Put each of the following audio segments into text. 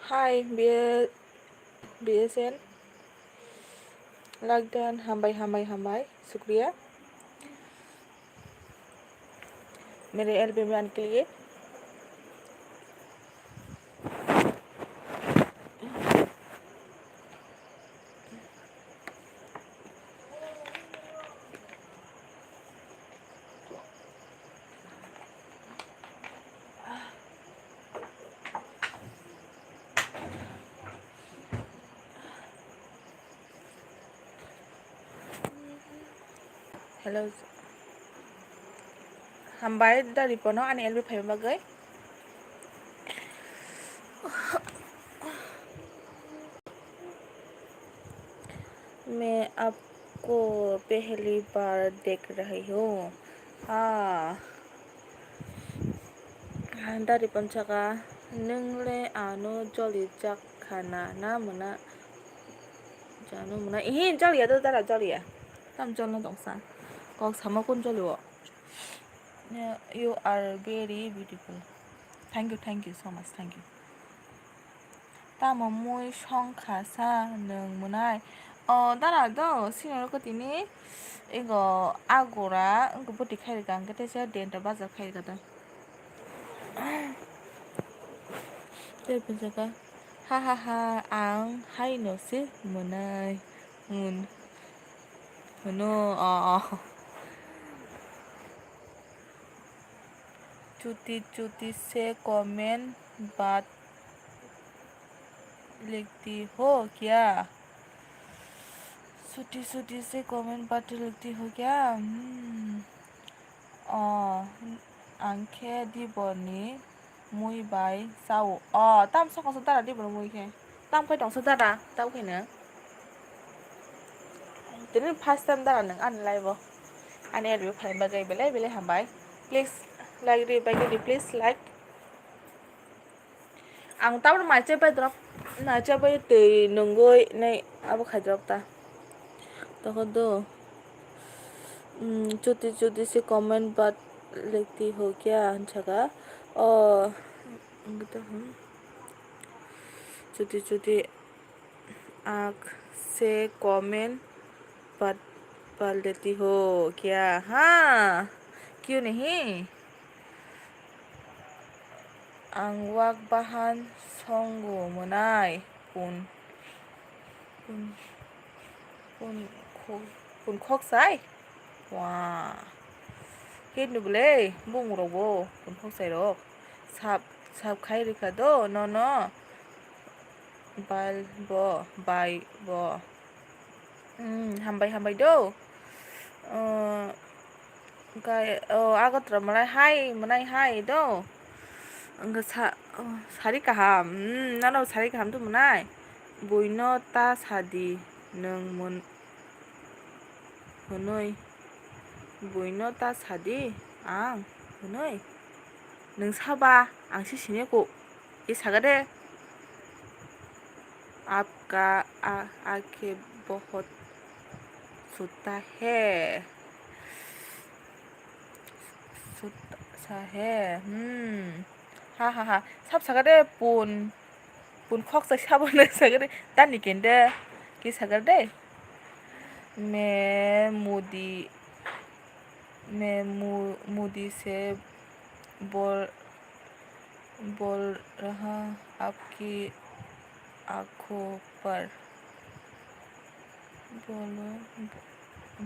हाय BSN लागदान हामबाय शुक्रिया मेरे एल्बम में आने के लिए। हेलो हामबाय dari pono ane LB five bagai मैं आपको पहली बार देख रही हूँ। हाँ dari पंचाका नोंले आनो जलि जाखाना ना मोना जानो मोना इही जलिया तो दारा जलिया tam jolno dongsa kok sama kon jolo. You are very beautiful. Thank you so much. Thank you. Tamo muy 성카사 능문아이 따라도 신호를 거더니 이거 아고라 이거 보디 카이가 안 그때서 덴터 바자 카이거든. 대변자가 하하하 앙 하이노스 문아이 문 문어 चुटी से कमेंट बात लिखती हो क्या? चुटी से कमेंट बात लिखती हो क्या? आंखे दिबनी मुई बाय साउ ताम सकासो दारा दिबनो मुइखे ताम फै दंसो दारा दाउखेनो दिनै फार्स्ट टाइम दारा नों आन लाइभ आन एरबि फाइबा गै बेले हामबाय प्लिज लाइक रि please like ang tao na mai bay drop na bay tì nunggoy này abo khai drop ta tao do छोटी से कमेंट बात लिखती हो क्या जगह छोटी आँख से कमेंट बात लेती हो क्या? हाँ क्यों नहीं ang wag bahan songgo monai kun khok sai wow hit nu bele bung robo kun khok sai rok sap khai rika do no bal bo bai bo hambai do gai agotra manai hai do angga sari kaham nano sari kaham tu munai boino ta sadi neng mun honoi boino ta sadi ang honoi neng saba ang si sini ko isagade आपका आंखें बहुत सुता है ha sab sagade pun khok sai sabon sagade tani kende ki sagade मैं मोदी से बोल रहा आपकी आंखों पर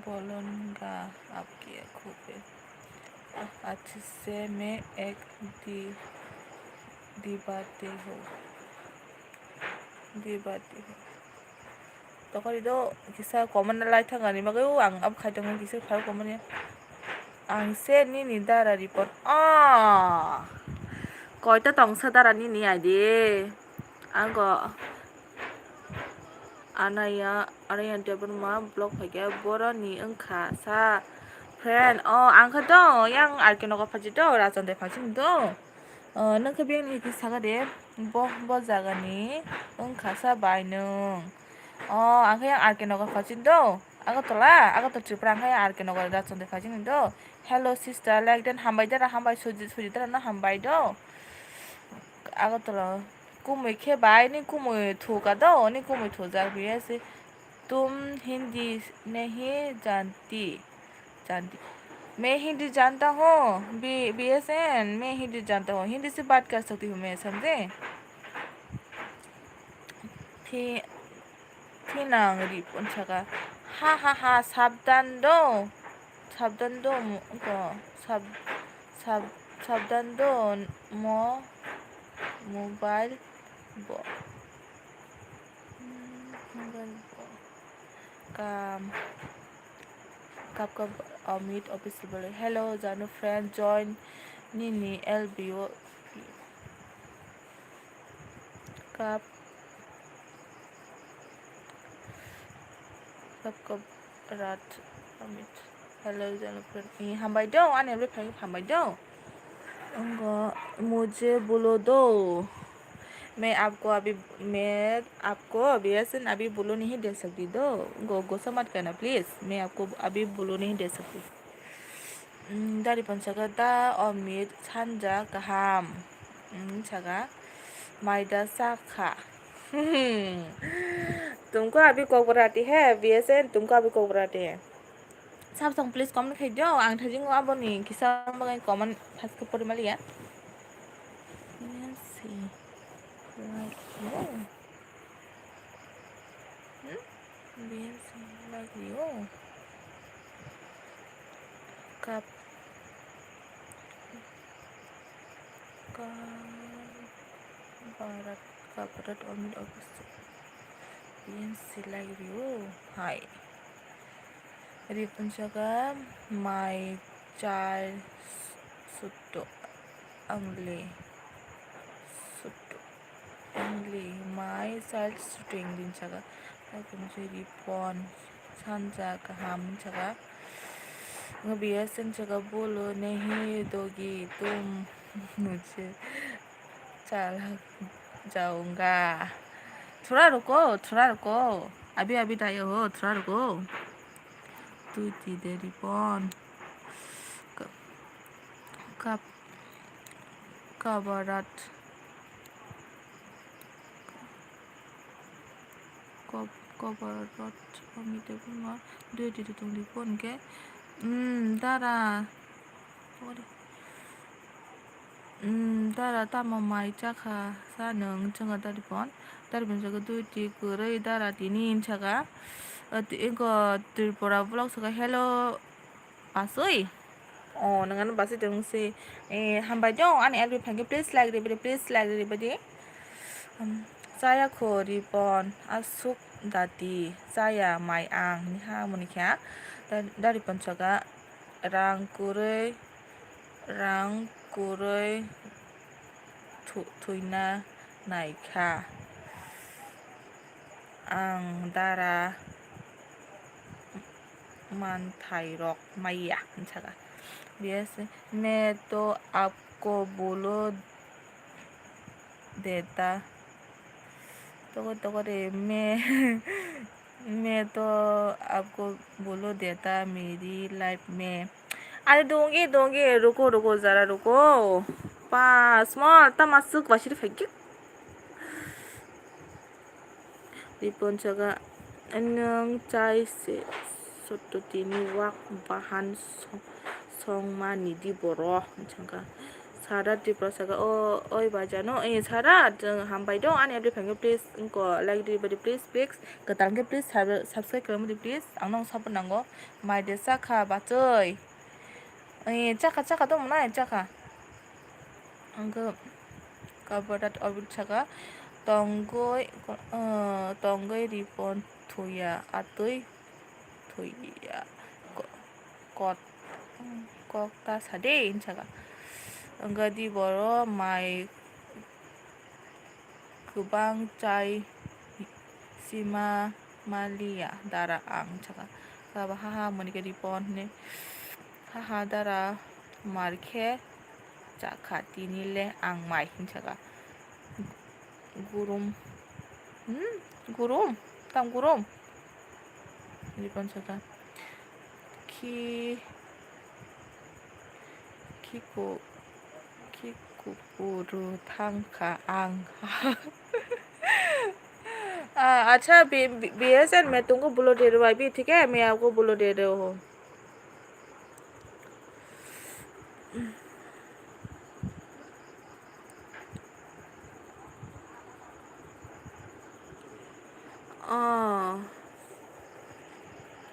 बोलूंगा आपकी आंखों पे अच्छे से मैं एक दिबाती हूँ तखन इदो किसा कमन लाइ थांगानि मागौ आं अब खायदोंमोन किसा फार कमन आं से निनि दारा रिपर्ट कयटा तंसा दारा निनि आइदि आंगो anaya depan ma blog fagya boroni engkha sa friend angka do yang arkenoga phaji do rajonde phaji do nangka biang ni ki sagade bo jagani engkha sa bai nung angka yang arkenoga phaji do agato tripra angka yang arkenoga rajonde phaji do hello sister like den hambai dara hambai suji dara na hambai do agato कुमुई खेबाय नी कुमुई ठोका दो नी कुमुई ठोजा BS तुम हिंदी नहीं जानती जानती मैं हिंदी जानता हूँ BSN मैं हिंदी जानता हूँ हिंदी से बात कर सकती हूँ मैं समझे फिनांग रिपोंचा가 하하하 sabdan도 뭐 삽 sabdan도 뭐 मोबाइल काम कब कब मीट ऑफिस बोले हेलो जानू फ्रेंड जॉइन नीनी एलबीओ कब कब रात मीट हेलो जानू फ्रेंड हामबाय दो आने बे फाइ हामबाय दो मुझे बोलो दो मैं आपको अभी अभी बोलो नहीं दे सकती दो गुस्सा मत करना प्लीज मैं आपको अभी बोलो नहीं दे सकती दारी पंचागा दा अमित सानजा गाहाम छागा माइदा साखा तुमको अभी कोबराती है बीएसएन तुमको अभी कोबराती है Samsung please comment kay do ang thajing wa boni kisa magai comment has ko por mali ya let's see like you like you kap barat on August like you hi Ripunjaga my child sutto angli my child sutting din jaga Ripunjaga ripon sanja kaham jaga ngabiasan jaga bolo नहीं दोगी तुम मुझे चला जाऊंगा थोड़ा रुको अभी अभी तायो हो थोड़ा रुको तू दे रिपॉन कबरत अमिते बुमा दुई तुम रिपॉन के दारा तामा माइ जाखा सानों जोंगा दारिपन जागा दुई गुरै दारा दिनि इंचागा इको त्रिपुरा ब्लॉग सगा हेलो पासोई नंगानो पासोई दंसे हामबाय दं आने एलबी फांगे प्लीज लाइक रिबडी जाया खो रिपन आसुक दादी जाया माइ आं निहा मुनिख्या दारिपन सगा रां गुरै थुइना नायखा आं दारा मानथाइरक माइया छागा बेस मैं तो आपको बोलो देता तो रे मैं तो आपको बोलो देता मेरी लाइफ में अरे दोंगे रुको जरा रुको स्मॉल तमासुक वाशिर फेंक रिपनचागा नों चाइसे सत्तोतिनि वाक बाहान संमा निदि बर' छागा सारा दिप्रसागा ओय बाजानो सारा जों हामबाय दं आने एवरी फैंगे प्लीज इनको लाइक दिबडी प्लीज गतांगे प्लीज सब्सक्राइब खालामदो प्लीज आंनाव सापर्ट नांगौ माइदे साखा बाचै चाखा दंमोन चाखा आंखो काबरात a bit छागा tonggoy ripon thuya atoi thuya kok ta sade inchaga angadi boro mai kubang chai sima malia dara ang chaga kaba haha monike ripon ne haha dara markhe chakati nile ang mai inchaga gurum tam gurum ripon chaga Kikupuru tangka ang. अच्छा BSN मैं तुमको बोलो दे रहा हूँ अभी ठीक है मैं आपको बोलो दे रहा हूँ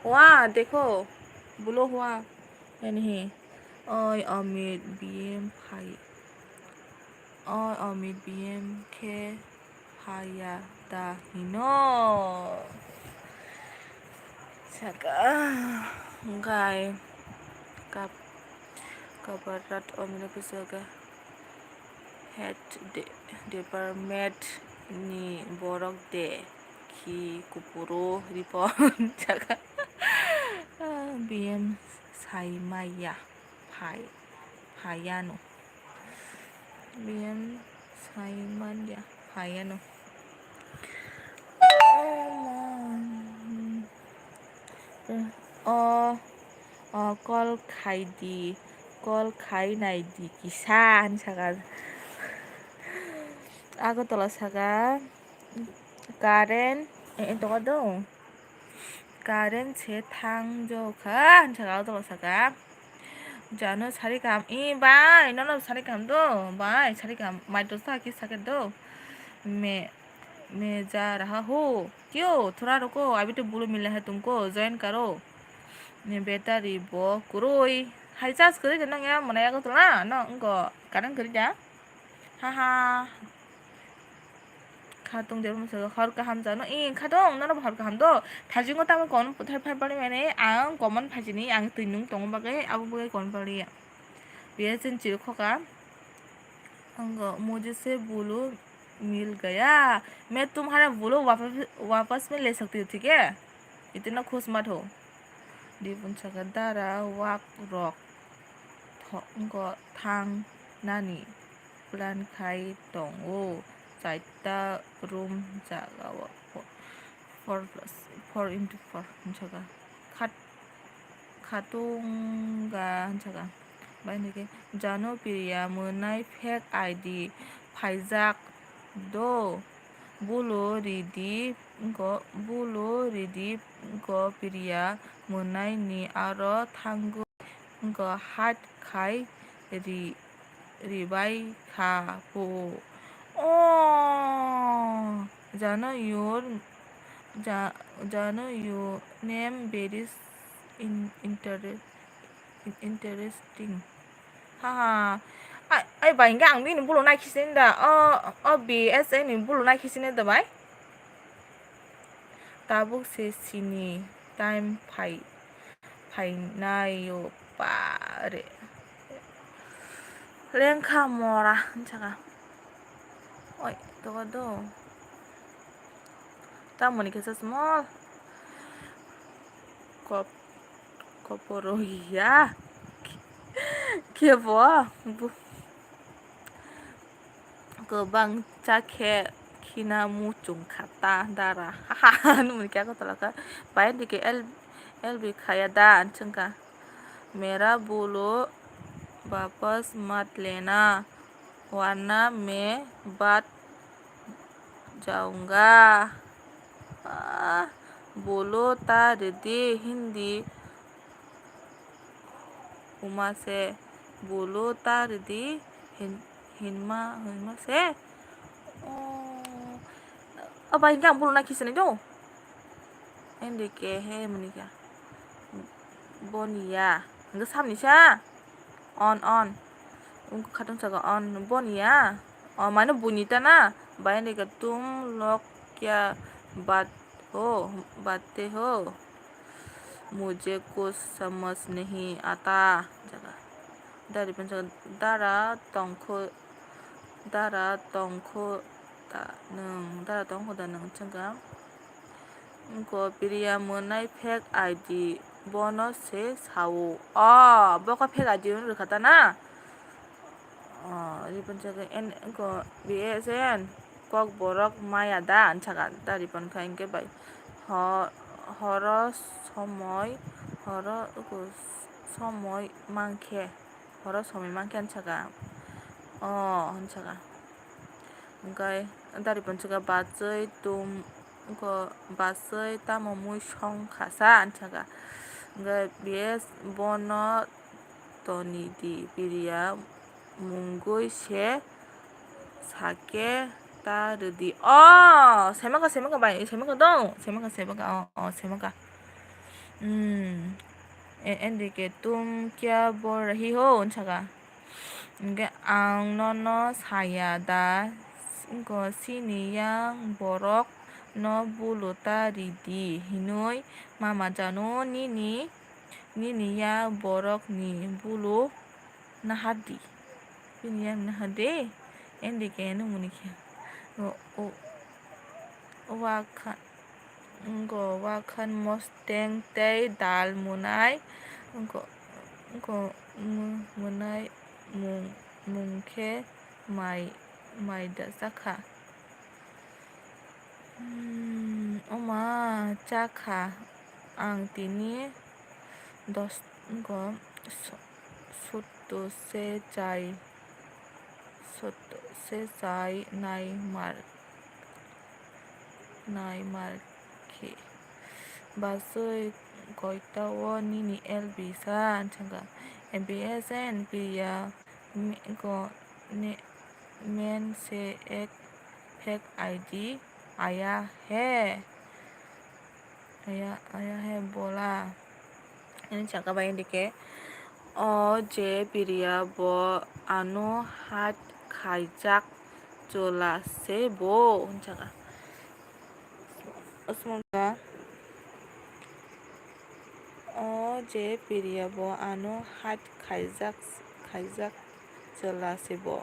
हुआ देखो बोलो हुआ या नहीं ओय अमित BM भाई ओय अमित BM के भाया 다 हिनो 잠깐 गाय kap kabarat omina kusaga head department ni borok de ki kupuro ripon 잠깐 BM 사이마야 파야노 BM 사이마야 파야노 कल खाइनाय di kisan saka ako tolo saka karen ito ka daw karen se tangjoka saka ako tolo saka jano sarikam bai no sarikam do bai sarikam mai to sa ki sake do मैं जा रहा हूँ क्यों थोड़ा रुको अभी तो बुलो मिला है तुमको ज्वाइन करो मैं बेटा रिबो कुरोई हाई चार्ज करे जना या मनाया को तोला न उनको कारण करे जा हाहा खातों देर मुझे हर का हम जानो खातों ना हर का हम दो थाजिंग को ताम कौन पुथर फार पड़ी मैंने आंग कॉमन फाजिनी आंग तुइनुं तोंग बागे अब बागे कौन पड़ी है बेसन चिरखो का अंगो मुझे से बोलो मिल गया मैं तुम्हारा बोलो वापस में ले सकती हूँ ठीक है इतना खुश मत हो दिपुंसाका दारा वाक रक थंगो थांग नानी प्लान खाई दंगो चाइटा रूम जागाव 4x4 한차가 खातुंगा 한차가 बायनोके जानो पिरिया मोनाय फेक आईडी फाइजाक दो बुलो रिदि go पिरिया मोनाय नि आरो थांगो go हाट खाय रिबाय खापो जानो your name very interesting haha ai ba inga ang ni bulo na kisinda BSN ni bulo na kisinda bai tabuk se sini time 파이나요 빠레 랭카 뭐라 잠깐 어이 너도 다음번에 계속 small 거포로이야 걔 뭐야 그방 자켓 키나무 좀 갖다 달아 하하 नुन क्या को तलका पाए दिखे एल भी खाया दान चंका मेरा बोलो वापस मत लेना वरना मैं बात जाऊंगा बोलो तार दे हिंदी उमा से बोलो तार दी हिनमा से अब इंगा बोलो ना किसने जो एंडे के है मनिका बोनिया enggak samnisha on उनको खत्म सका on बोनिया और माने बुनीता ना भाई ने कहा तुम लोग क्या बातें हो मुझे कुछ समझ नहीं आता जगह dari penjaga dara tongko da nang changa ko piriya monai fake ID bonus se sawo baka fake ID nu kata na di penjaga en ko BSN kok borok maya da anchaga dari pon kain ke bai horo সময় মাংখে anchaga 한차가 ओमफ्राय दारि बनसगा बाजै तुम बाजै tamo muy songkhasa anchaga ओमफ्राय बे बन toni di biria mungui se sake tarudi semoga bai semoga dong semoga semoga endike tum kya bol rahi ho anchaga ओमफ्राय आं nono saya da sini yang borok no buluta ridi hinui mama jano nini ya borok ni bulu nahadi bini yang nahade endike no muniki wakan mosteng tei dal munai munai mungke mai da zaka oma jaka ang tini soto se jai nai marke basoi goita wo nini elbisa anchanga mbsn biya men se ek fake id aya hai bola ini chaka ba indike je biria bo ano hat khaijak chola se bo chaka osmonga je biria bo ano hat khaijak chola se bo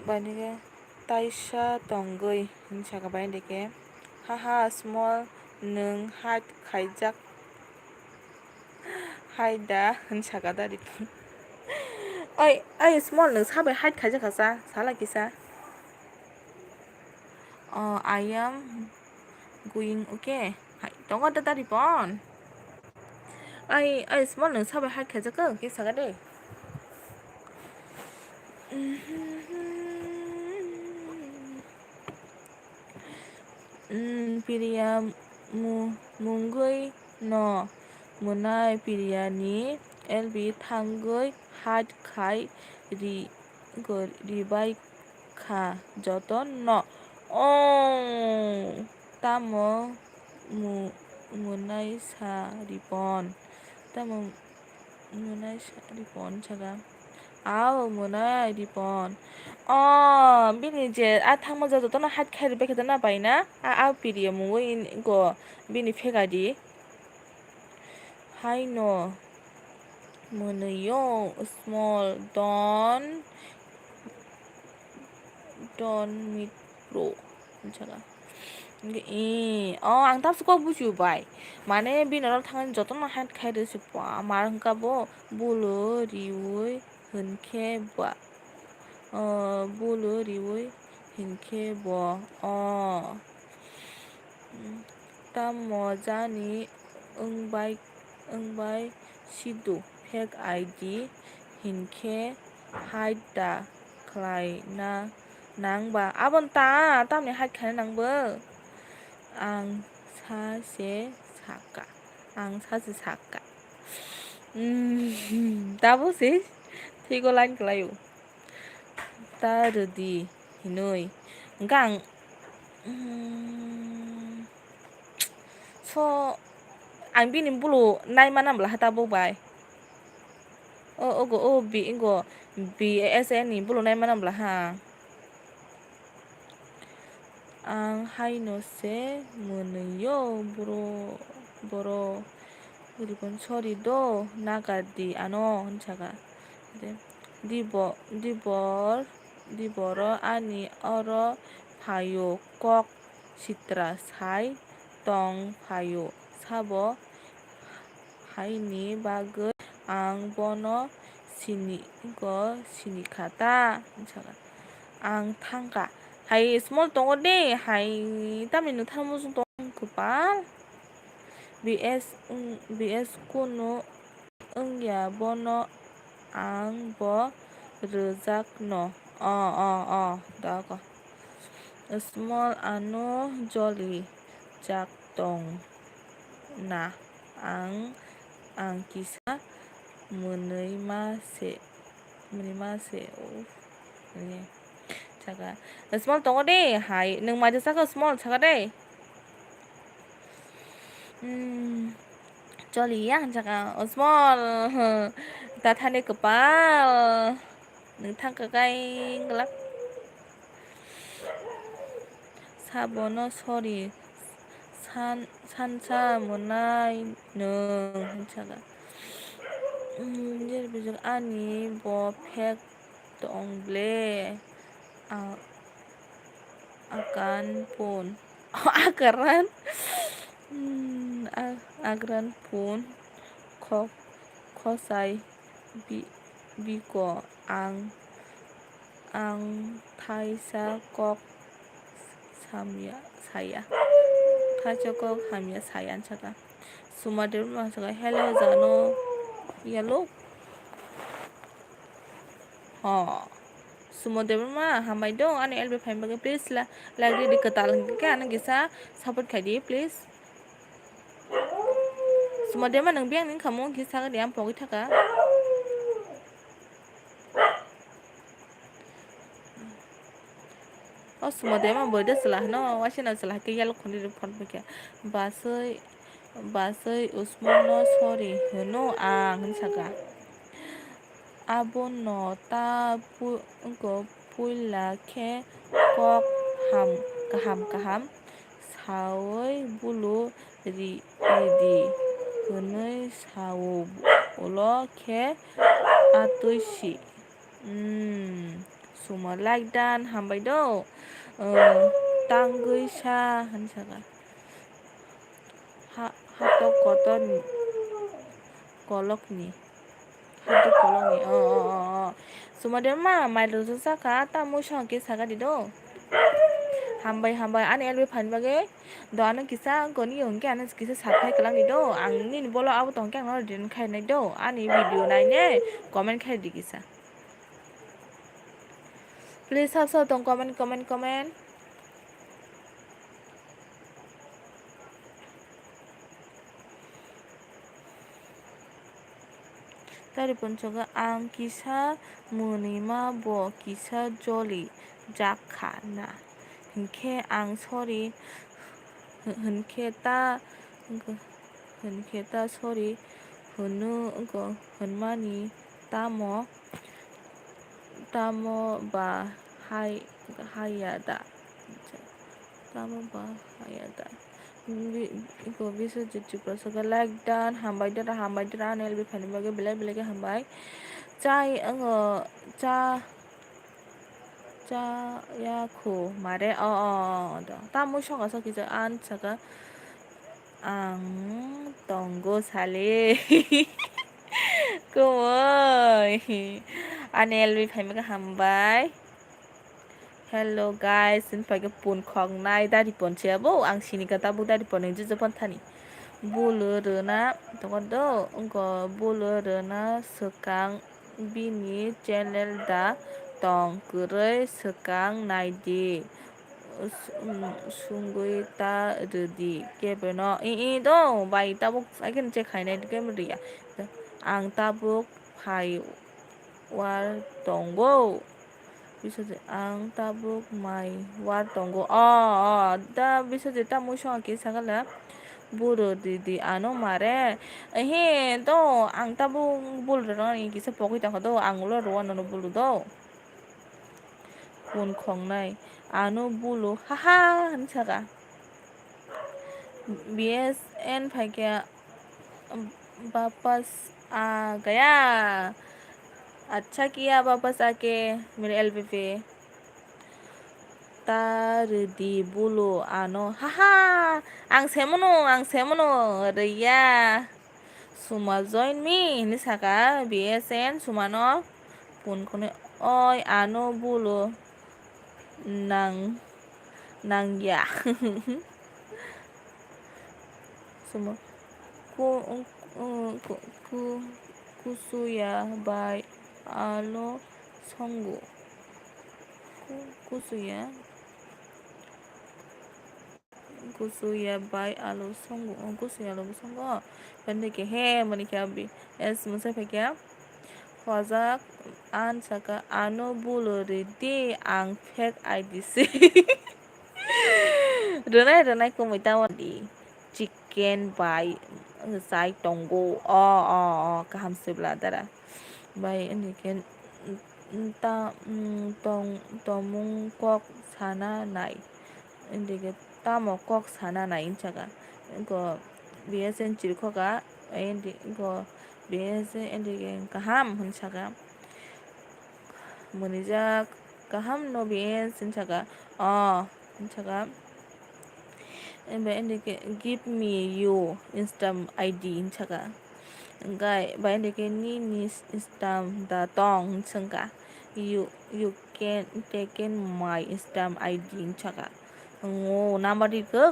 banike taisa tongoi ini chaka ba indike haha small nung hat khaijak haida chaka dari oi small nung sabai hat khaijak khasa sala kisa I am going okay tonga da dari pon ai small nung sabai hat khaijak kisa ga dei Piria mungui no munai piria ni elbi thangui hat khai ribai kha joton no tamo munai saripon chaga munai ripon bini je thangma joton hat khai ribai kha na bai na piria mungui go bini phegadi hai no monoyo small don meet pro jaga ang tapso ko bujubai mane binaro thangan jotono hat khaide sipa mar hangka bo bulo riui hunke ba bulo riui hinke bo tam mojani engbai sidu fake id hinke haida khlai na nangba abon tamni haid khane nangbo ang saje saka tabo se thigo line klayo tarudi hinui gang so ang bini bulu nai manam la hata bo bai BSN ni bulu nai manam la ha ang haino se monoyo boro ribon sorry do nagadi ano hanchaga diboro ani oro phayo kok sitra sai tong phayo sabo haini bagoi ang bono sinikata hanchaga ang thangka hai small tongo de hai tamini thamu tong kupal BS kuno engya bono ang bo rojakno dago small ano jolly jak dong na ang kisa मोनै मासे जागा small दङ दे हाय नों माजों जाखो small जागा दे जलिया जागा small दाथाने कपाल नोंथांखौ गायगला साबनो सरि सानसा मोननाय नों जागा जेरै आंनि बफेक दंब्ले akan pun agran pun khosai biko ang thaisa kok saya thaisa kok hamya saya jaga sumadir masaga hello jano yellow sumadir ma hamai dong ani elbe fine baga please like di ketal ke ana gisa support khadi please sumadir ma nang biang ning kamu gisa ga diam pogi thaka sumadir ma boide salah no wasina salah ke yellow khondi phone peke basai usmono sorry no ang saka abono ta puila ke kok kaham saoi bulu ridi honoi sao ulo ke atuisi suma like dan hambai do tangguisa hansaka hato koton kolokni sumadir ma mailo saka tamu shangke saga dido hambai ani elbe fan bage do ana kisa goni yongke ana kisa subscribe kalang dido angni bolo abo tongke ang din khai nai do ani video nai ne comment khai di kisa please also tong comment tari poncoga ang kisa munima bo kisa jolly jakha na hinke ang sorry hinke ta sorry hunu hunmani tamo ba hayada iko bisa jadi prasaka like dan hambai dara anel bi fani bage belai hambai cai ca ya ko mare da tamu shoga so kisa an saka ang tonggo sale kumoi anel bi fani bage hambai hello guys in pagi pun khong nai dari pon chebo ang sini kata bu dari pon ngi je pon thani bulu rena tokodo ungko bulu rena sekang bini channel da tong kurei sekang naidi sungui ta redi kebeno do bai tabuk agen che khainai kemriya ang tabuk phai war tonggo bisa ang tabuk mai war tonggo da bisa tamu shongki sagala buru didi ano mare to ang tabuk bulu ro ni kisa pokoi ta do angulo ro no bulu do pun khong nai ano bulu haha hansaga bsn phaikia वापस आ गया अच्छा किया वापस आके मेरे LB Pay तारदी Bulo आनो हाहा आं सेमनो रैया सुमा join me ini saka BSN sumano pun kone oi ano bulo nang ya suma ku kusuya by alo 성구 구수야 by alo 성구 구수야 alo 성구 vấn đề cái he mình cái bị es mình sẽ phải cái 화작 an saka ano bulori di ang fake IDC rồi này cùng với tao đi chicken by sai tongo cái ham xếp là ta by anh cái ta tong 꼭 사나 나이 근데 이게 따먹 꼭 사나 나인 차가 이거 BSN 질코가 엔디 이거 BSN 엔디게 kaham hun차가 문이자 kaham no BSN 차가 hun차가 엔디게 give me you instam ID 차가 enggak bayan deke ni instam da tong sengka you can taken my instam ID chaka ngo number di ke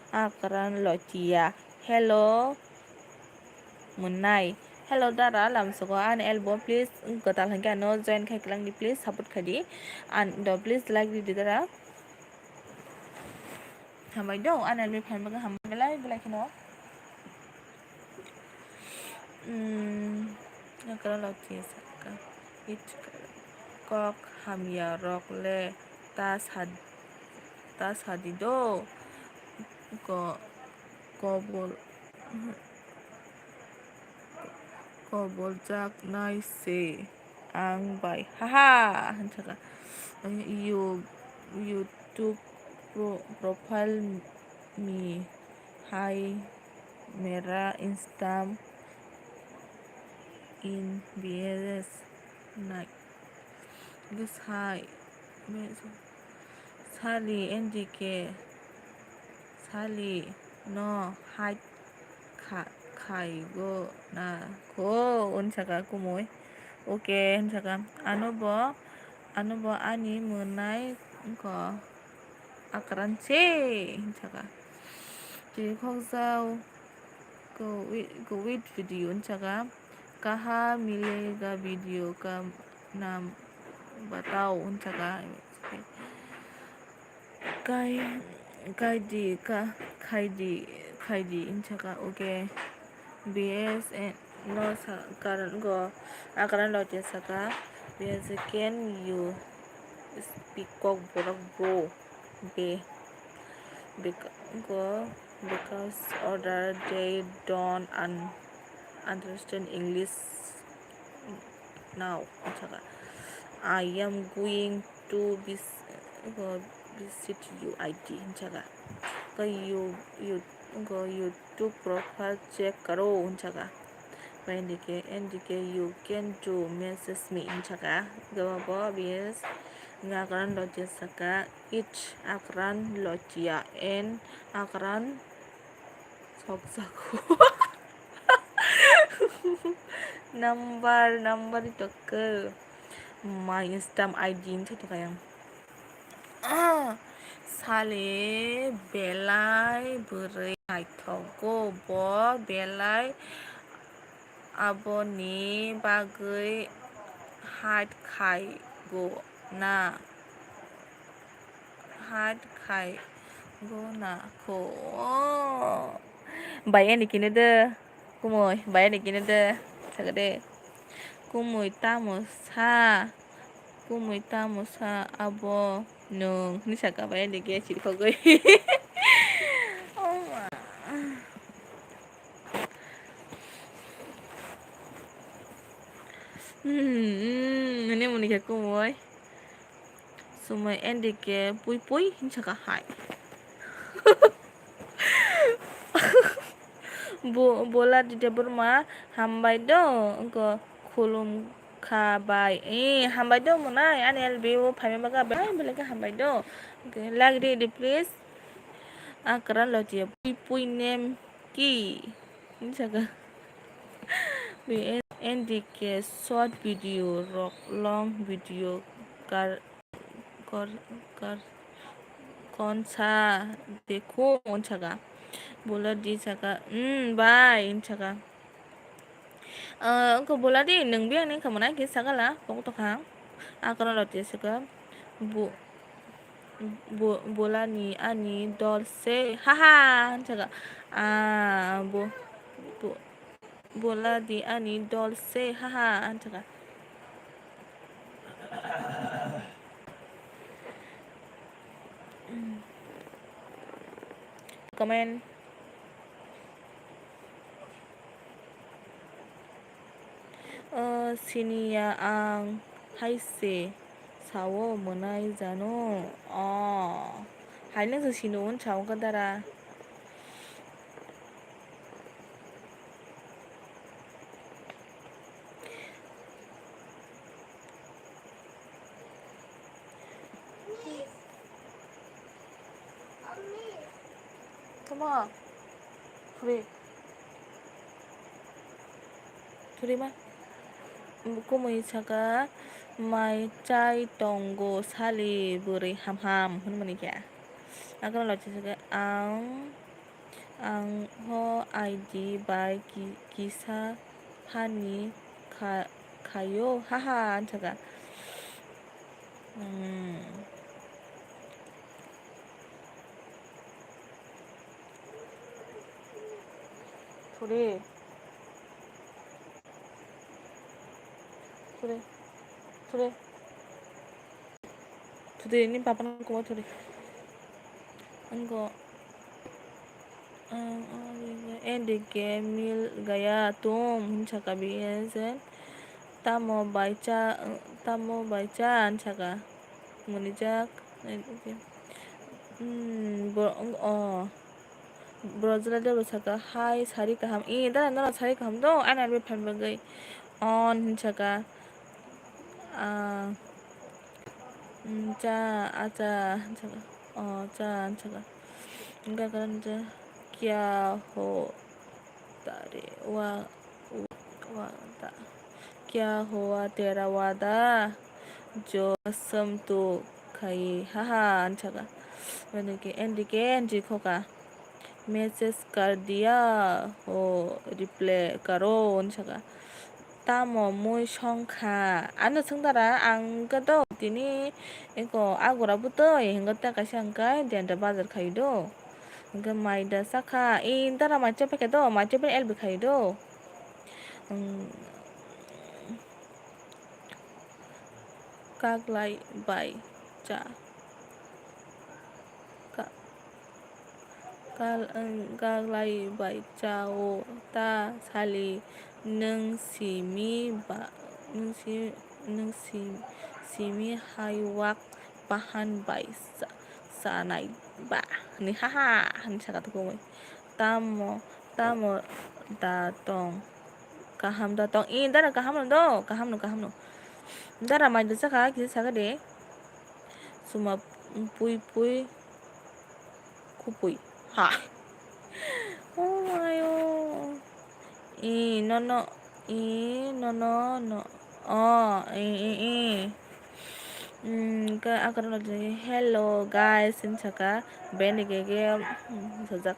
akaran lotia hello munai hello dara làm số có an elbow please có tal hàng cái no join khai klang đi please support khai đi and please like đi dara hambai do an elbow fan baga hambai like no akaran lotia saka it kok hamya rock le tas hadido kobol jak nice ang bay haha hanchaka YouTube profile me hi mera instam in BS night this hi Sally NDK Sally no hi khaigo na ko unchaga kumoy okay unchaga ano bo ani munai ko akaran che unchaga ji khosao go with video unchaga कहाँ मिलेगा video का नाम बताओ unchaga खाइदी unchaga okay BSN no karan go akaran lote saka BS can you speak kok borak bro because other they don't understand English now unchaga I am going to visit you IT unchaga ka you YouTube profile check karo unchaga ndike you can do message me unchaga gawabo BS ngakaran lotia saka it akaran lotia en akaran soksaku number itu ke my instam ID itu kayak sale belai beri naitogo bo belai aboni bagai hide kai go na ko bayan dikini deh kumoy bayan dikini deh sagade kumoy tamo sa abo no ni saka bayan dikini chiri kogoy ini mau nikah kumoy sumay endike pui ni saka hai bola di debur ma hambai do ko khulum khabai hambai do munai an LBO phame baga bai bele ka hambai do lag di please akaran lotia pui name ki insaga NDK short video rock long video kar कौन सा देखो उन जगह बोला दी जगह बाय इन जगह Engkau bola di neng biang neng kamu naik kisah kala pokok tokang akan lo tia seka bu bola ni ani dolce haha jaga bu bu bola di ani dolce haha jaga komen sinia ang haise sawo monai jano hai neng sinun chao kadara come on Turi ma ko mo isaga mai chai tongo sali buri ham hun mani kya akan lo isaga ang ho id by kisa hani kayo haha jaga Turi ini papan ko mo turi angko ende gemil gaya tum jaga biasen tamo baca jaga munijak Brazil ada jaga hai sari kaham dah sari kaham do anak lebih pembagai on jaga 자 아자 jaga 자 jaga enggak kan kia ho tari wa ta क्या हुआ तेरा वादा जो कसम तो खाई हाहा अंछागा मैंने के एंडी खोका मैसेज कर दिया हो रिप्लाई करो अंछागा tamo muy songkha ano sungdara angkado tini eko agora buto hingga kasi angkai dianda bazar khaido hingga maida saka dara mace pakedo mace pen elbi khaido kaglai bai cha kaglai bai chao ta sali neng simi haiwak bahan bai sanai ba ni haha ni saka to ko tamo datong kaham datong dara kaham no dara mai da saka kisi saka de suma pui kupui ha oh my no ka akan lo hello guys sin saka ben gege sajak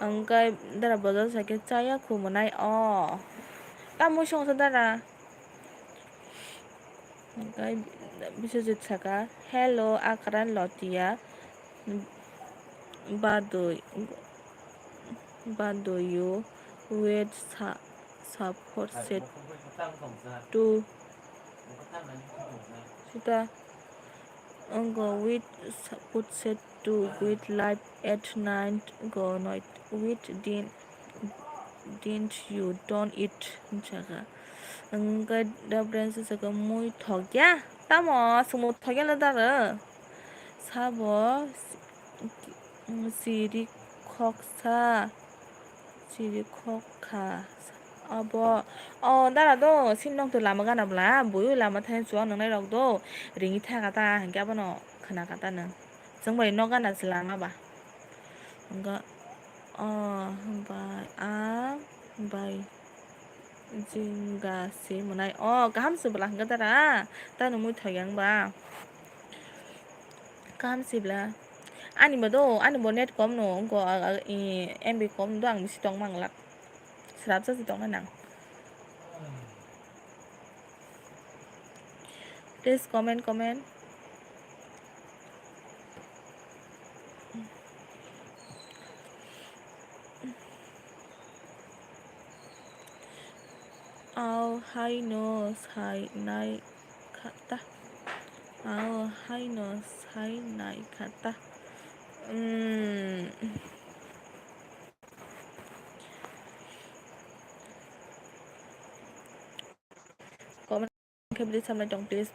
angkai dara bazar sake chaya kumunai kamu song sadara angkai bisa saka hello akaran lotia badoyo with support set to kita go with support set to with live at night go night with didn't you don't eat jaga angka da brand saka muy thogya tamo sumu thogya la dara sabo siri khokha abo dara do sinong to lama gana bla boyu lama thain chuang nang nai rok do ringi tha kata hangya bano khana kata nang jangbai no gana silama ba angka bai jingga si munai kaham seblah hangga dara tanu muy thoyang ba kaham sibla ani bo net kom no ko MB kom do ang bisi tong manglak 스랍자지 동안 please comment high nose high night khata high nose high night khata comment please sampai dong please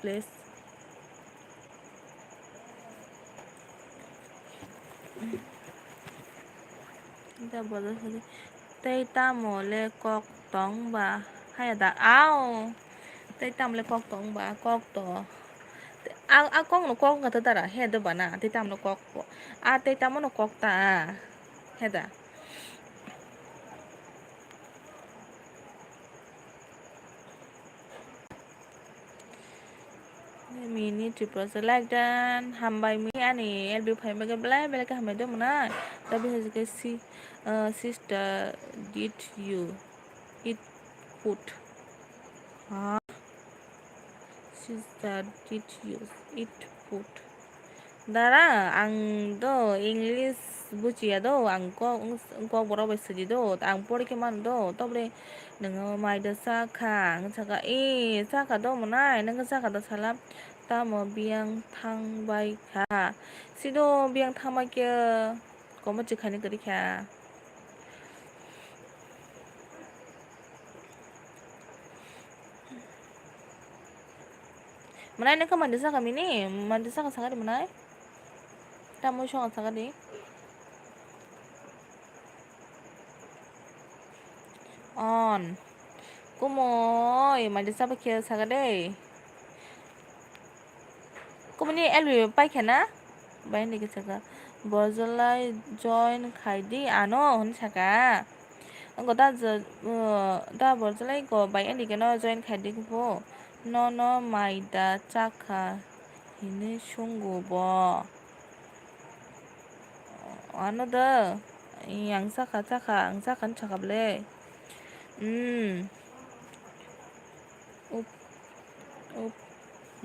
ta bolo tây tam mồ lê cọc tóng bà hay là đã áo tây tam lê cọc tóng bà cọc to con nó cọc cái thứ đó hết rồi bà nè tây tam nó cọc tây tam nó cọc ta hết à mini triple select dan hambai mi ani LB phai ma bela bela ka hambai do mana tapi has ke sister did you eat food sister did you eat food dara ang do English bucia do ang ko boro besidi do ang pori ke man do tobre nang mai da sa kha ng chaka sa kha do mana nang sa kha do salam ta mo biang thang bai kha sido biang thang bai ke ko ma chi khani kari kha mana nang ka man da sa kami ni man da sa ka sa di mana ta mo shong sa ka di on kumoy man da sa ba ke sa ka dei kumani elwi pai khana bai ni ke chaka borjolai join khaidi ano hun chaka angko da borjolai ko bai ani ke no join khaidi ko no mai da chaka hine sungu bo ano da yang chaka ang chaka ble up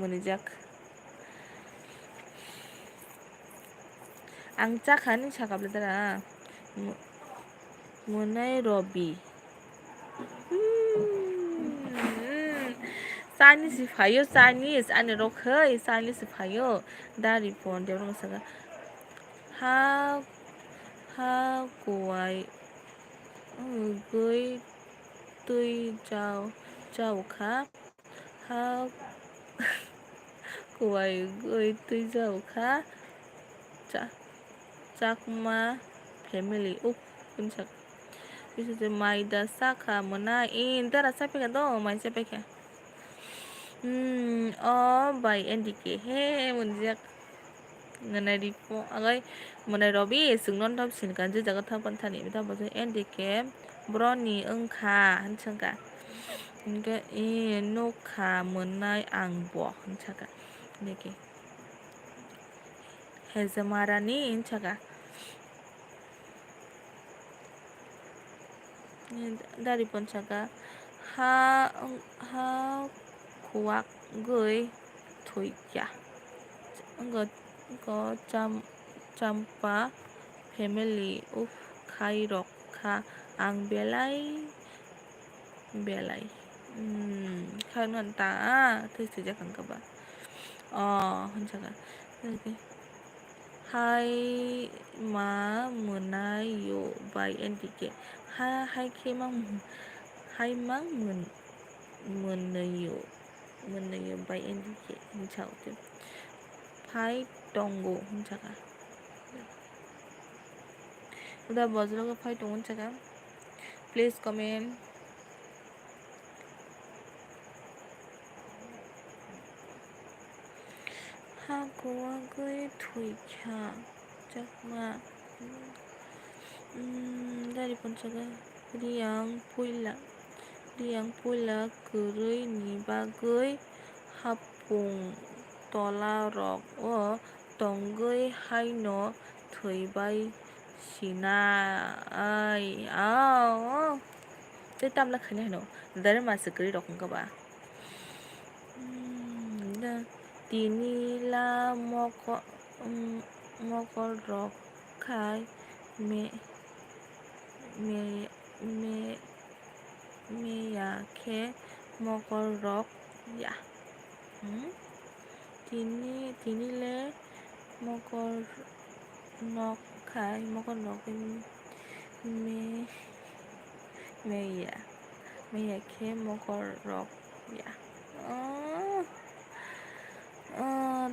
munijak ang chaka ni chaka ble dara munai robi Chinese fayo Chinese ane rokhai Chinese fayo dari pon de rong saga ha kuai gui tui chao kha ha kuai gui tui chao kha chakma family kunchak bisa je mai da saka mona in dara sape ka do mai sape ka by ndk he munjak ngana ripo agai mona robi sungnon thap sin kan je jaga thapan thani ta bo ndk broni angkha hanchanga inga no kha monai ang bo hanchaka neke hezamarani inchaka dari ponchaka ha kuak gui thui ya có champa family khai rok kha ang belai khai ngan ta thôi sự ra khẳng cấp ba hơn chắc là hai má munai yo by ndk hai khi mang hai mang mun yo by ndk hơn chào tiếp phai tongo hơn chắc là udah bozlo ka phai tongo chắc là please comment ha 고와 그의 토이차 짝마 dari ponchaga riang puila kurui ni bagui hapung tola rok o tonggui haino thoi bai sina ai tamla khani hano dare masukri rokong ka ba tinila mokor rok khai me me me meyakhe mokor rok ya tinile mokor nok khai mokor nok me meyakhe mokor rok ya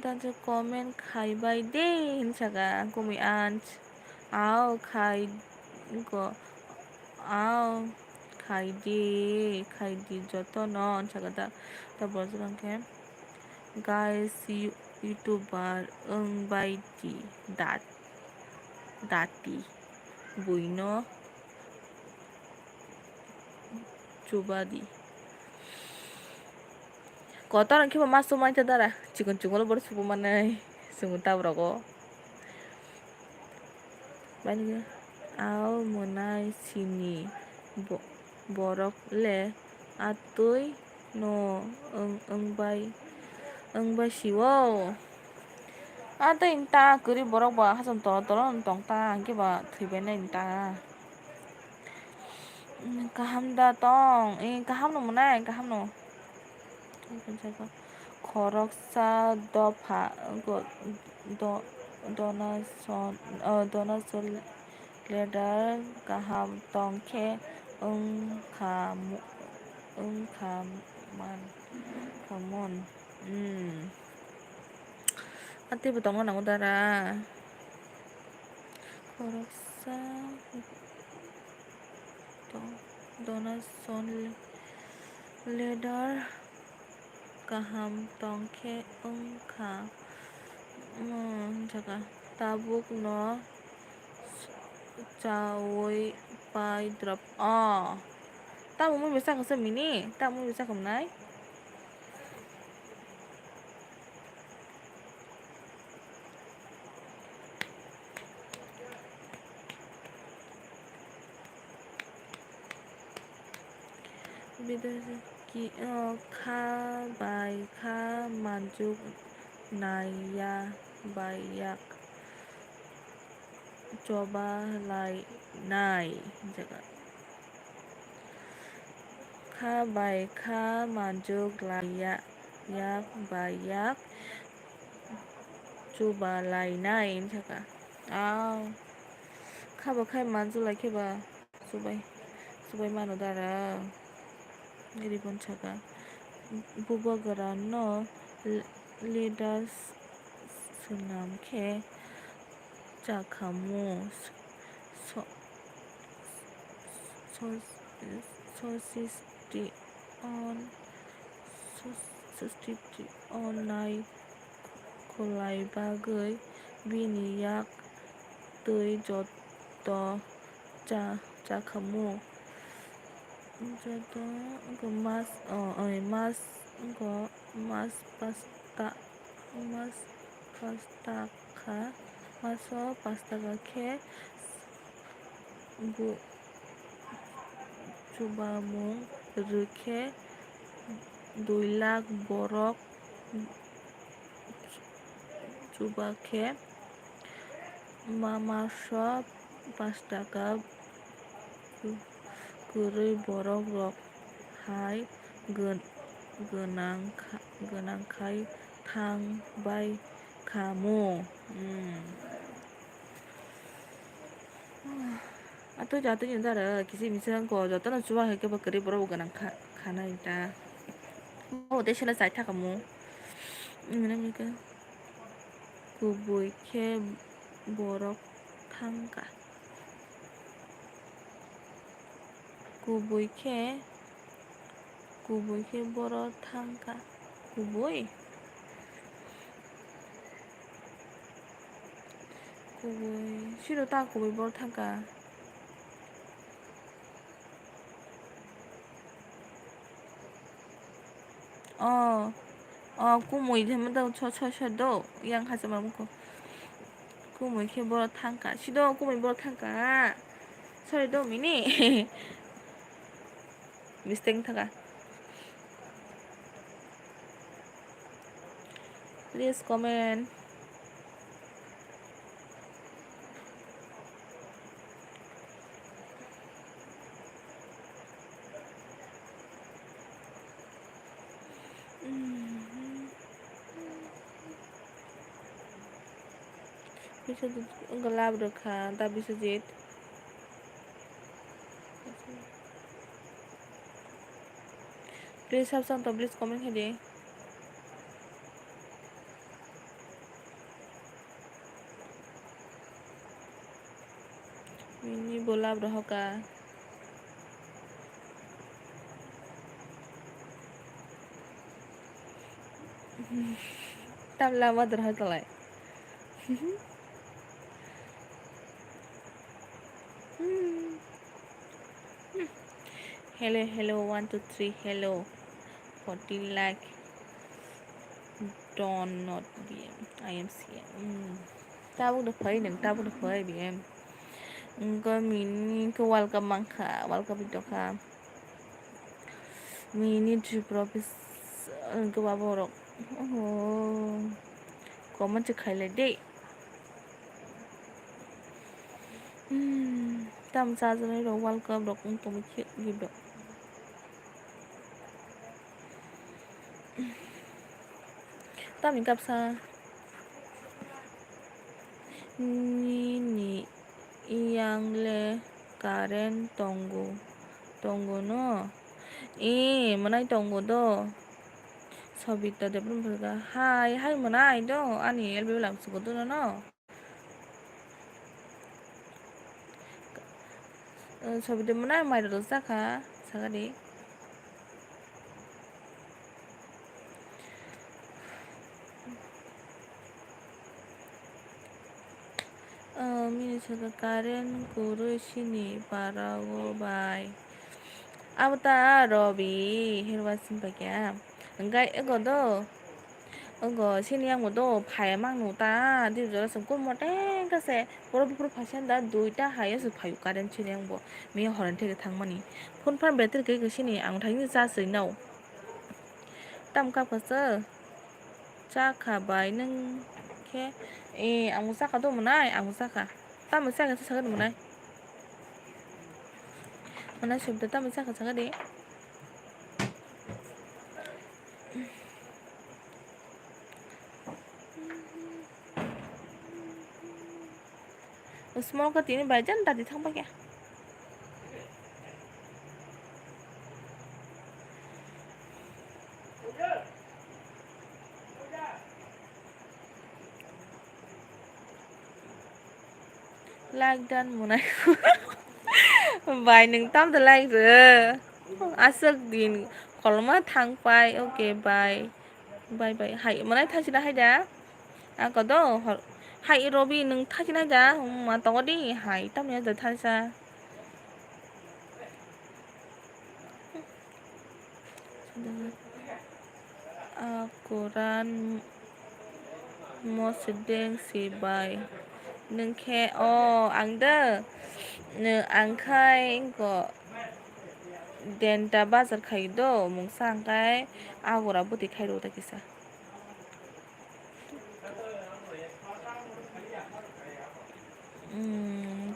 তারপর comment খাইবাই দে হিংসাকা কমি H আও খাই আও খাইদি যত নন সাকাতা তারপর জনকে guys YouTuber বাইটি দাতি বুইনো চুবাদি kota orang kiba masuk main cedera cikun lo baru subuh mana sungguh tahu roko banyak au monai sini borok le atui no bai siwo atau inta kuri borok ba hasan tolong tong ta kiba thibena inta kaham da tong kaham no monai kaham no খরকসা দফা দনাসন ladder গাহাম তংখে khaman ati betongan nang udara khoroksa donason ledar kaham tongkhe ungkha jaga tabuk no chawoi pai drop tamu mo bisa ka mini tamu bisa kumnai bidas ki kha bai kha manjuk naya bayak coba lai nai jaga kha bai kha manjuk layak bayak coba lai nai jaga kha ba khai manjuk lai ke ba subai manu dara Ribon jaga bubagara no leaders sunam ke jakamu sosisti on nai kulai bagai biniyak tui joto jakamu joto mas pastaka ke bu cubamung rukhe 2 lakh borok cubakhe mamasho 5 টাকা gurui borok rok hai गोनांखाय थांबाय खामु atau jatuhnya ntar kisi misalnya kok jatuhnya cuma kayak bakeri baru bukan karena itu mau deh selesai tak kamu ini mereka kubui ke borok tangka kubui ke borok tangka kubui 싫어 딱 kubui borok tangka কুমুই যেমন ছশো yang hasil mamku কুমুই ke borok tangka sido কুমুই borok tangka sorry do mini mistake thaga. Please comment. Biswajit gelap dekha, tak Biswajit. Please have some please comment here. Mini bola berapa ka? Tam lama terhad talai. Hello, hello, 1, 2, 3, hello. 40 lakh. Don't not BM. I am CM. Tao được phơi đừng tao được phơi BM. Có mini có welcome mang kha, welcome video kha. Mini trip profis có babo rok. Oh. Có mà chưa khai lại đi. Tam sa rồi rồi welcome rok cũng tụi mình video. Tam mình cặp sa. Ni yang le karen tonggo no. Manai tonggo do. Sabita de pun berga. Hai manai do. Ani elbe lang suko do no. Sabita manai mai do saka sakadi. Mini saka karen kuru sini parago bai. Abata Robi hirwasin bagya. Enggak ego do. Ego sini yang modo phai mang nu ta di jora sam kun mote ka se poro fashion da duita haya su phayu karen sini yang bo mi horan thege thangmani. Phone fan better ke sini ang thangni sa sui no. Tam ka pasa cha kha bai nang ke ang musaka do munai ang musaka. Tam musaka sa sagad munai. Mana shubda tam musaka sagad de. Small ka tini bai jan tadi thang bagya. Like dan munai. Bai nung tam the like rồi. Asal din kalau mah thang pai okay bye. Bye. Hai munai thaji na hai da. Có do hai Robi nung thaji na da. Mà tao đi hai tam ya da thaja. Quran mo sedeng si bai. Nung ke ang da. Nung ang khai ko denta bazar khai do mung sang kai agora buti khai ro ta kisa.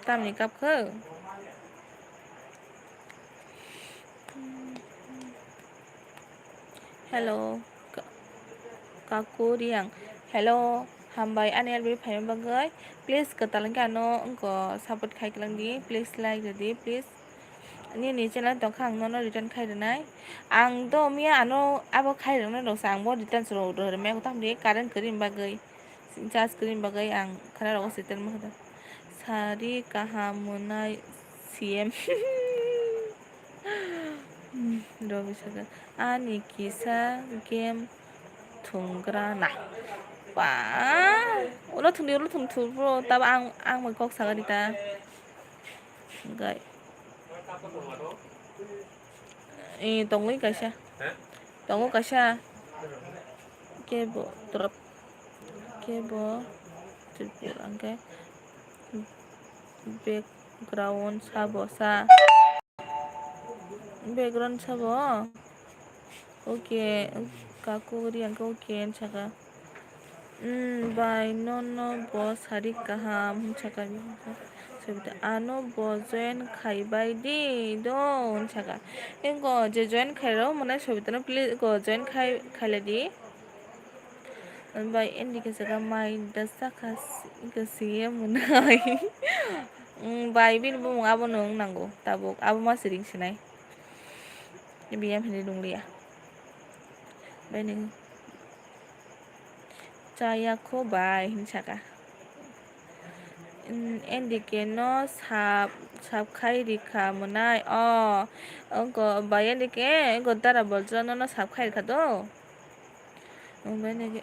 Tam ni kap khơ. Hello. Kaku riang. Hello. Hambai anel bi phai bagai. Please katalang kano engko support khai kalang di. Please like di please. Ni channel tong khang no return khai denai. Ang do mia ano abo khai rong no sang bo return sro do me ko tam di karan kerim bagai. Charge kerim bagai ang khana ro sitel ma da. Sari kahamunai CM. Robi saga. Ani kisah game thungrana. Wah, ulo thung bro. Taba ang magkok saga dita. Gai. Tongoi kasha. Tongo kasha. Kebo drop. Kebo tripur angke. Background sabosa. background sabo okay kaku rian ko okay chaka by nono bo sari kaham chaka sabita ano bo join khaibai di don chaka engo je join khairo mona sabita no please go join khaile di by endike saka mai dasaka gasiye munai by bin bu abo nong nango tabuk abo masiring sinai biyam hini dungliya bani caya ko by hinsaka endike no sab khai rikha munai onko by endike go dara boljo no sab khai rikha do bani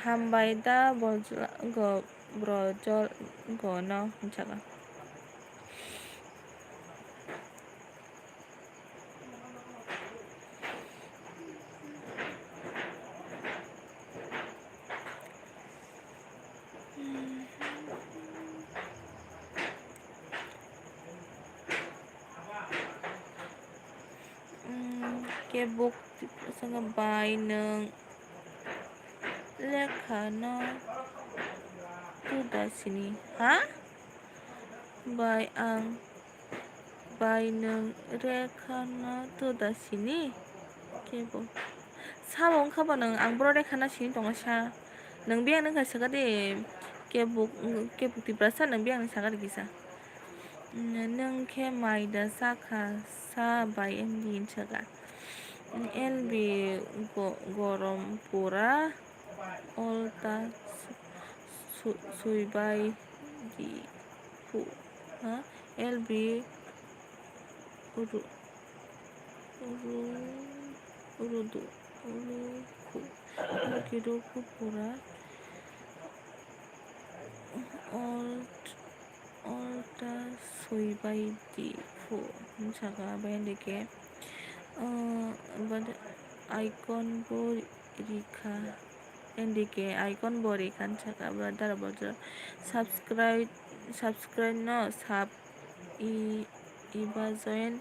hambai da boljo go brojol go no hinsaka ke book sanga by nang lekha no tuda sini by ang by nang rekha no tuda sini ke book sabong khaba nang ang bro rekha na sini tonga sa nang biang nang kasa de ke book ti prasa nang biang sa gisa nang ke mai da saka sa by endin chaga LB gorom pura olta suibai di pu LB urudu uruku pura olta suibai di pu jaga bayandike icon bo rikha endike icon bo rikha chaka dara boljo subscribe no sab iba join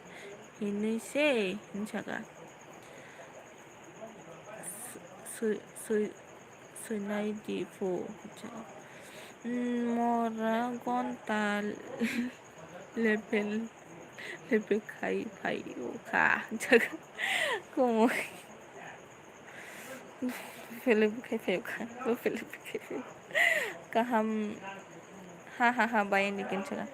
hinise chaka sunai di fu mora gonta level kai pai ka chaka como Philip kai ka Philip kai kaham ha bayan dikin chaka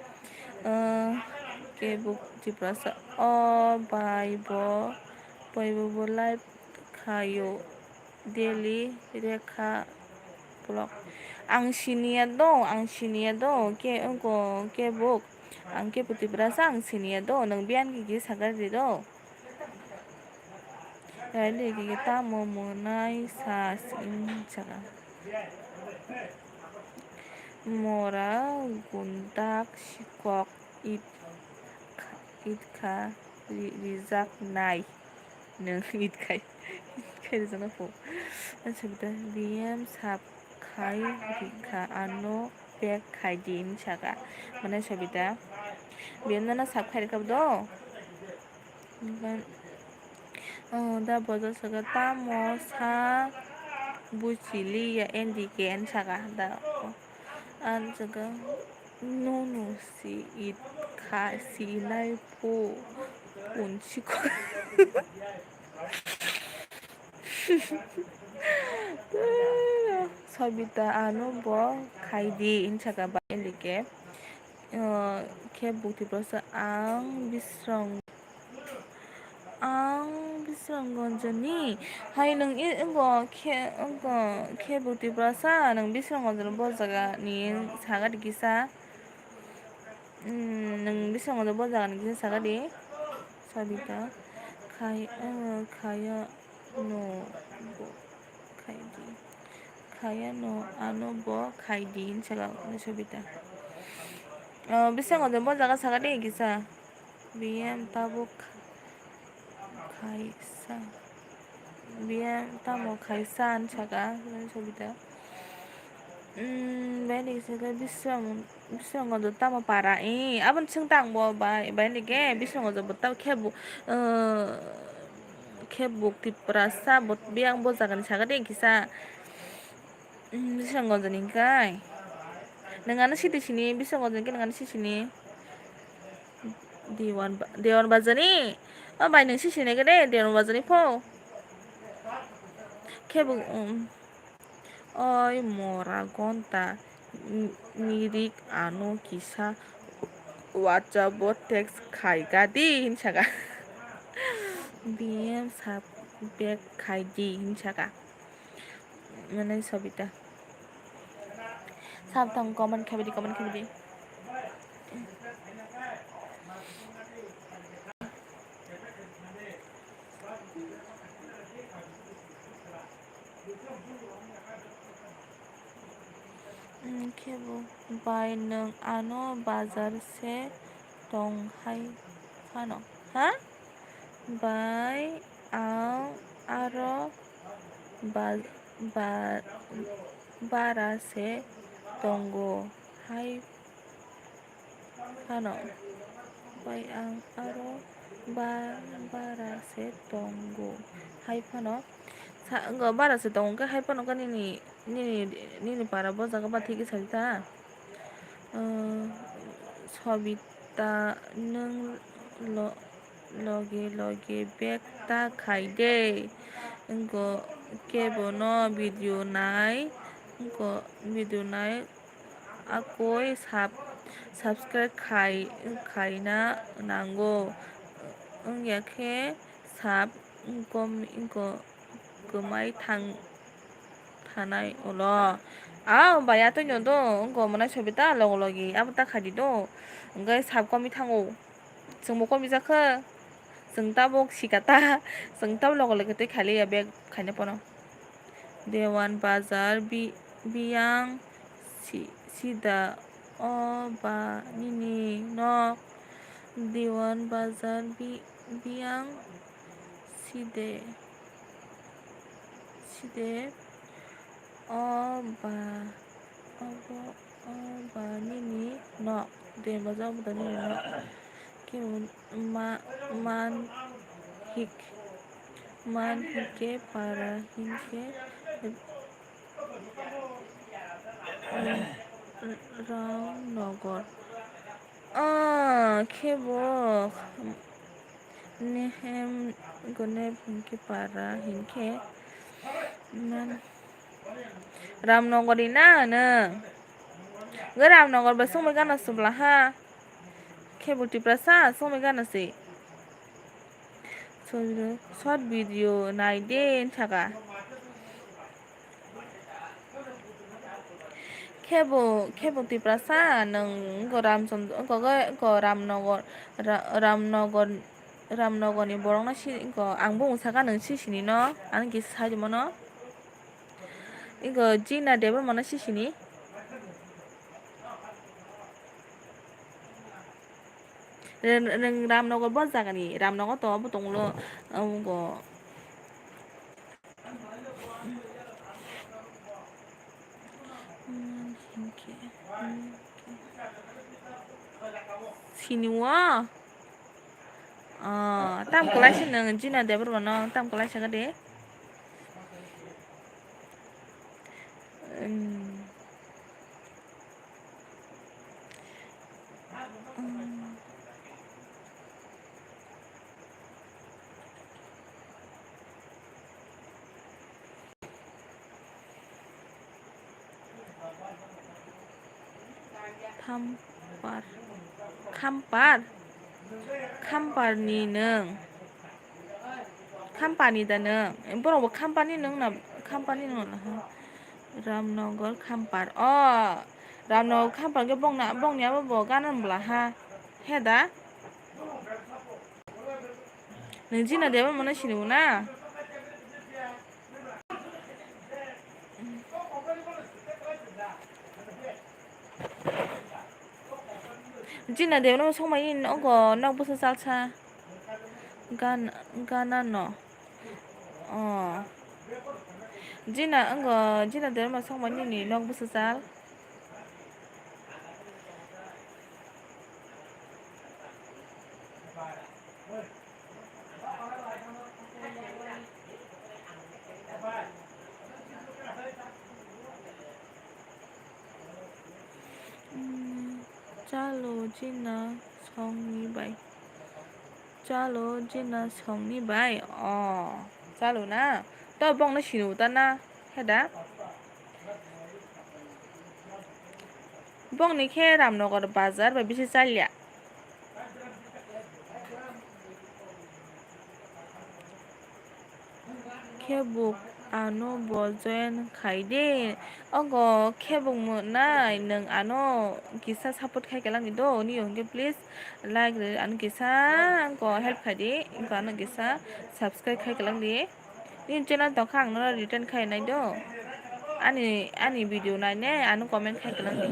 ke book ti prasa bo live kayo daily rekha blog ang sinia do ke engko ke book ang ke puti prasa ang sinia do nang bian ki sagar di do Rade kita mau mengenai sasin cara mora gundak sikok itka rizak nai neng itkai di sana po sebetulnya diam sab kai rika ano pek kai din cara mana sebetulnya biar nana sab kai rika do da bodo saga tamo sa bucili ya endiken saga da an saga nono si it ka si nai po unchiko sabita ano bo kaidi in saga ba endike ke bukti prosa ang bisranggonjani hai nang ke bukti prasa nang bisranggonjani bo jaga ni saga dikisa nang bisranggonjani bo jaga ni kisa saga di sabita kaya no bo kaya no ano bo kaidi saga sabita bisranggonjani bo jaga saga di kisa bm tabuk kaisa biar tamo kaisan chaka sabita Bayanike bisrang gojo tamo para abon singtang bo bayanike bisrang gojo bottam khebuk tiprasa bot biang bo jagani sagade kisa bisrang gojo ni kai nengano siti sini bisrang gojo ni nengano sisini dewan bazani bai neng sisini gede dewan bazani po khebuk oi mora gonta nirik ano kisa WhatsApp text khaigadi hinsaga BM subject খাইদি হিংসাকা মানে ছবিটা সাবধান comment খাবিদি खेबो बाय नों आनो बाजार से दंहाय फानो हा बाय आं आरो बारा से दंगो हाय फानो बाय आं आरो बारा से दंगो हाय फानो enggak bara se dong ka hype no kan ini para bo jaga ba thiki salta Sabita নং লগে বেগটা খাই দে কেবনো ভিডিও নাই akoi subscribe খাইনা নাঙ্গো याखे साब गोमाय थानाय उलो बाया तो न्योदो गमना सबिता लगी अब ता खादी दो ओंगाय साब कमी थांगो जोंबो कमी जाखो जों ताबो सिगाता जों ताब लगे तो खाली बेग खायना पनो देवान बाजार बियां सिदा बा निनि न देवान बाजार बियां सिदे nini no de bazaar nini no ki man hike para hinke Ramnagar khebo nehem gone hinke para hinke Ramnagar ina neng Ramnagar ba sungme gana sebelah ha khebo tiprasa sungme gana sih short video naiden taka khebo tiprasa neng Ramnagar ni borong na si ang bung saka neng sisini no ang kis haji mono Gina debor mana sisini neng Ramnagar bo jagani Ramnagar to butong lo siniwa tam kelas neng Gina debor mana tam kelas jaga deh Kampar ni neng company da neng borok company neng na Ramnagar Kampar Ramnagar Kampar ke bongnya bo ganan bla ha heda neng Gina debor mana sini na Gina debor no songmayin nak bosa salsa gana no Jina anggo jina der ma song mani ni nok busu sal. Chalo jina song ni bai. Chalo jina song ni bai. Chalo na. To bong na shinu ta na. Heda. Bong ni khe Ramnagar bazar ba bisi chalya. Khebuk ano bojoen khaide ogo khebuk mo nai nung ano kisa support khai kelang do ni onge please like ano kisa ko help khaidi ko ano kisa subscribe khai kelang di ni channel to khang no return khai nai do ani video nai ne ano comment khai kelang di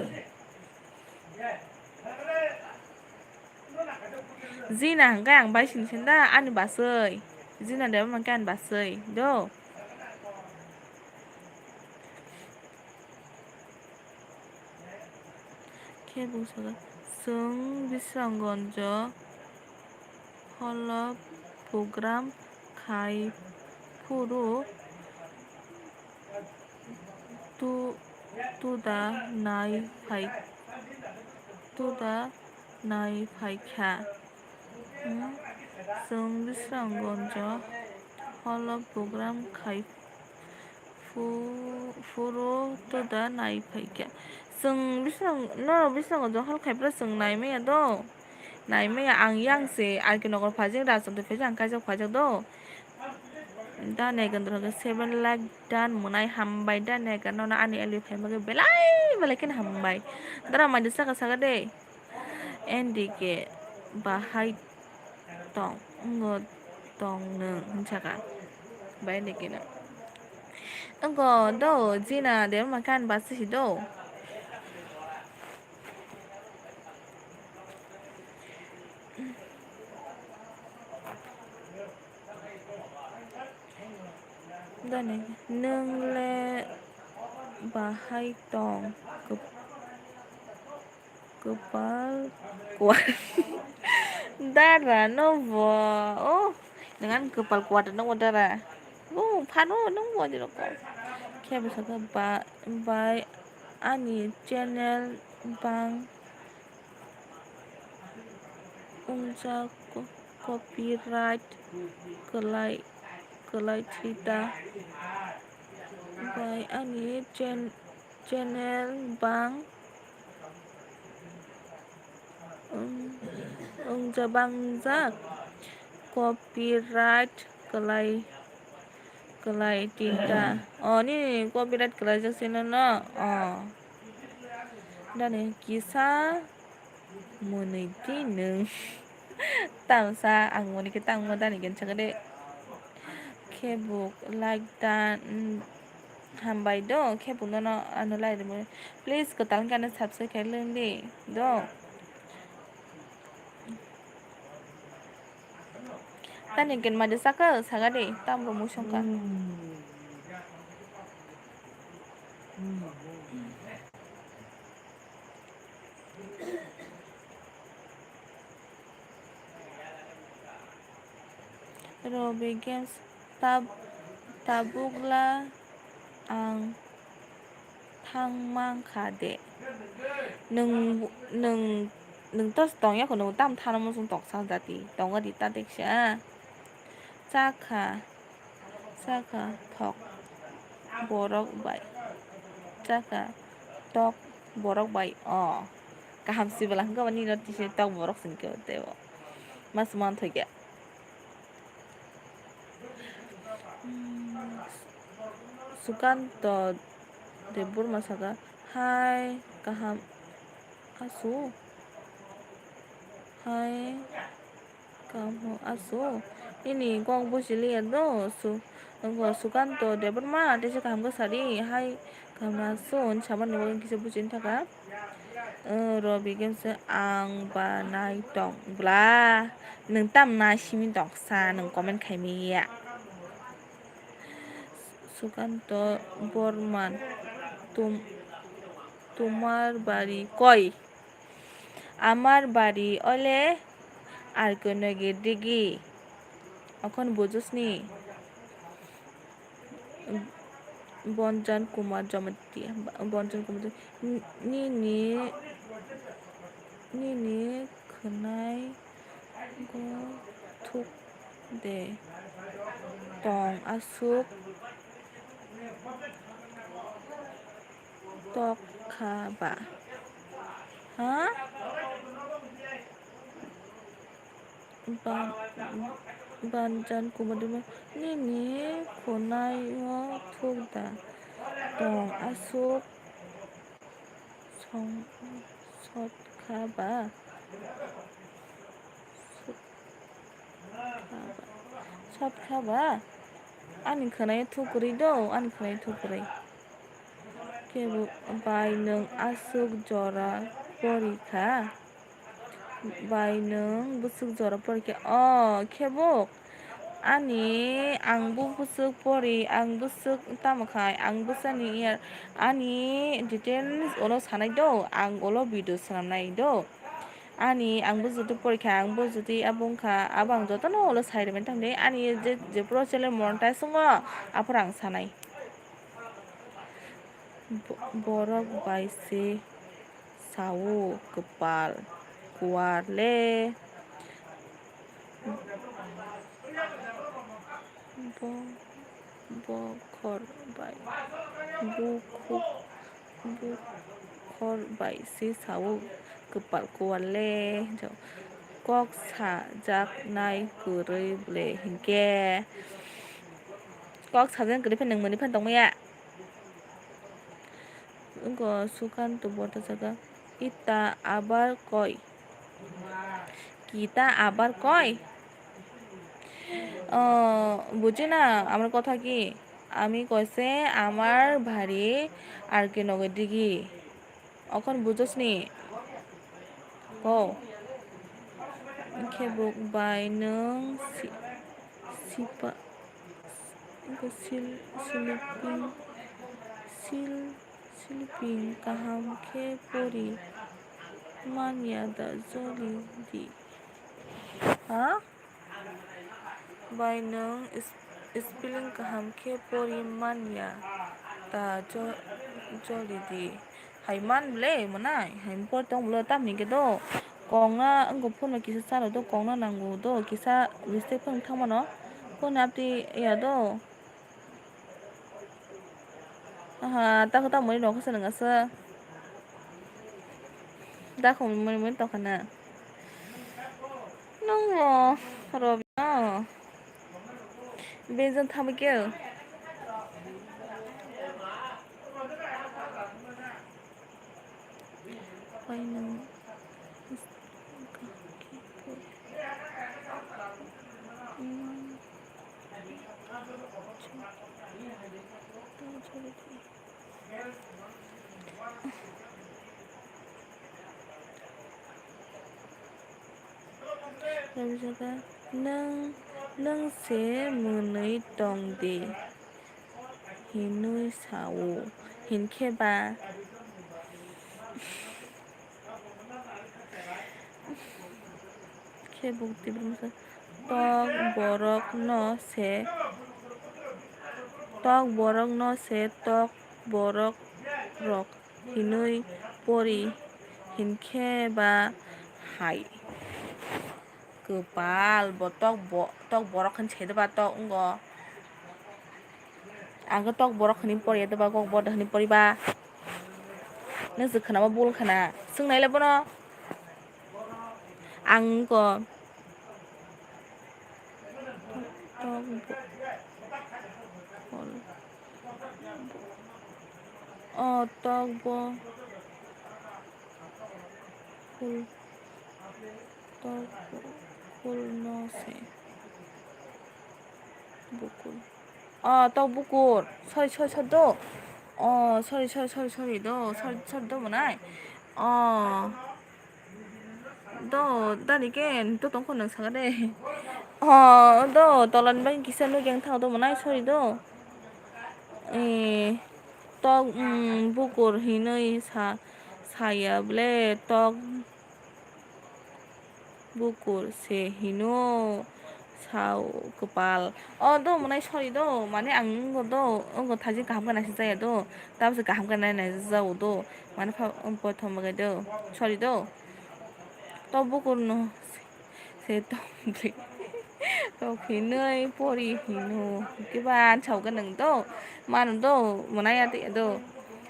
Zina hangga ang bai sin sin da ani basoi Zina de man kan basoi do Khebuk saga sung Bisrangonjo holo program khai puru tu da nai phai kha sung Bisrangonjo holo program khai puru tu da nai phai kha sung Bisrangonjo hol khai pra sung nai me do nai me ang yang se Alkinogar phajing rajon de phajang kaijak phajak do da negan droga 7 lakh dan munai hambai da negan nona ani eli phaimaga belai ken hambai dara mai saka saka de ndike bahai tong ngo tong nung hinchaka bai ndike na ngo do jina de makan basi do Dane nung le bahai tong kepal kuat dara no bo dengan kepal kuat no dara phano no bo di roko khe bisa bai ani channel bang unja copyright kelai cerita bai ani channel bang unja bangjak copyright kelai cerita ni copyright kelai jak sino no dane kisa monai tinung tamsa ang moni ke tang mo dani gen chagade khebuk like dan hambai do khebuk no ano lai de please ko talang kana subscribe khai leng di do tani gen ma de saka sagade tam promotion ka Robi Games tabukla ang thangmang khade nung tos tong ya kono tam thana mo sung tok sa dati tong adi ta deksha chaka thok borok bai chaka tok borok bai kaham si belang ka mani no tisi tok borok sing ke tebo mas man thoge Sukanto Debur Masaka hai kaham asu hai kamu asu ini gong busili do Sukanto Debur ma desi kaham go sari hai kamu asu saban no kise bujin taka Robi Games ang banai tong bla nung tam na simin tong sa nung comment khai mi ya Sukanta Burman তোমার বাড়ি কই আমার বাড়ি অলে আর কোনো গেদিগি এখন বুঝুসনি বঞ্জন কুমার জমাতিয়া বঞ্জন কুমার নিনি নিনি খনাই গো থুক দে tong asuk tok khaba ha banjan kumadima nini khonai o thukda tong asuk song sot khaba sot khaba ani khonai thukuri do ani khonai thukuri kebu bai nung asuk jora porikha bai nung busuk jora porikha khebuk ani angbu busuk pori ang busuk tamakhai ang busani yar ani details olo sanai do ang olo video sanamnai do ani angbu jodi porikha angbu jodi abungkha abang jotono olo sairemen tamde ani je prochele montai sungo aprang sanai borok baise sawo kepal kuarle bokhor bai bukhor baise sawo kepal kuarle kok sajak nai gurui ble hingke kok sajak gurui phan nang mani phan tongmaya engko sukanto bota jaga kita abar koi বুঝি না আমার কথা কি আমি কইছে আমার ভারি আর কে নগর দিঘি এখন বুঝোস নি ও খেবুক বাই নং cepa silping kaham ke pori mania da joli di ha bai nung spelling kaham ke pori mania da joli di haiman ble manai haim por tong blo tam ni ke do kongna angko phone ma kisa salo do kongna nangu do kisa mistake phone thangmano phone apti ya do tako tak mau dong kesana nggak se dah kamu mau tahu kana nong lo Robino bezan thamu ke painang lalu jaga nang se munai tong de hinui sawo hinke ba ke bukti bermasa tok borok no se tok borok rok hinui pori hinke ba hai kepal botok tok borok kan chede ba tok ngo angko tok borok khani pori ya ba kok bod khani pori ba nang se khana ba bol khana sungnai la bono angko tok bo bukul no se bukul tok bukur sorry do sorry do manai do dani ken to tong kon nang saga de do tolan bang kisa no yang thang do manai sorry do tóc bukur hinui sayable tóc bukur se hinu sao kepal do mana sorry do mane anggo thaji kaham kana saya do tabse kaham kana na jau do mane prothom bagai do sorry do tóc bukur no se to tóc hinui pori hinu kiba chau ka nang do man do mana ya ti do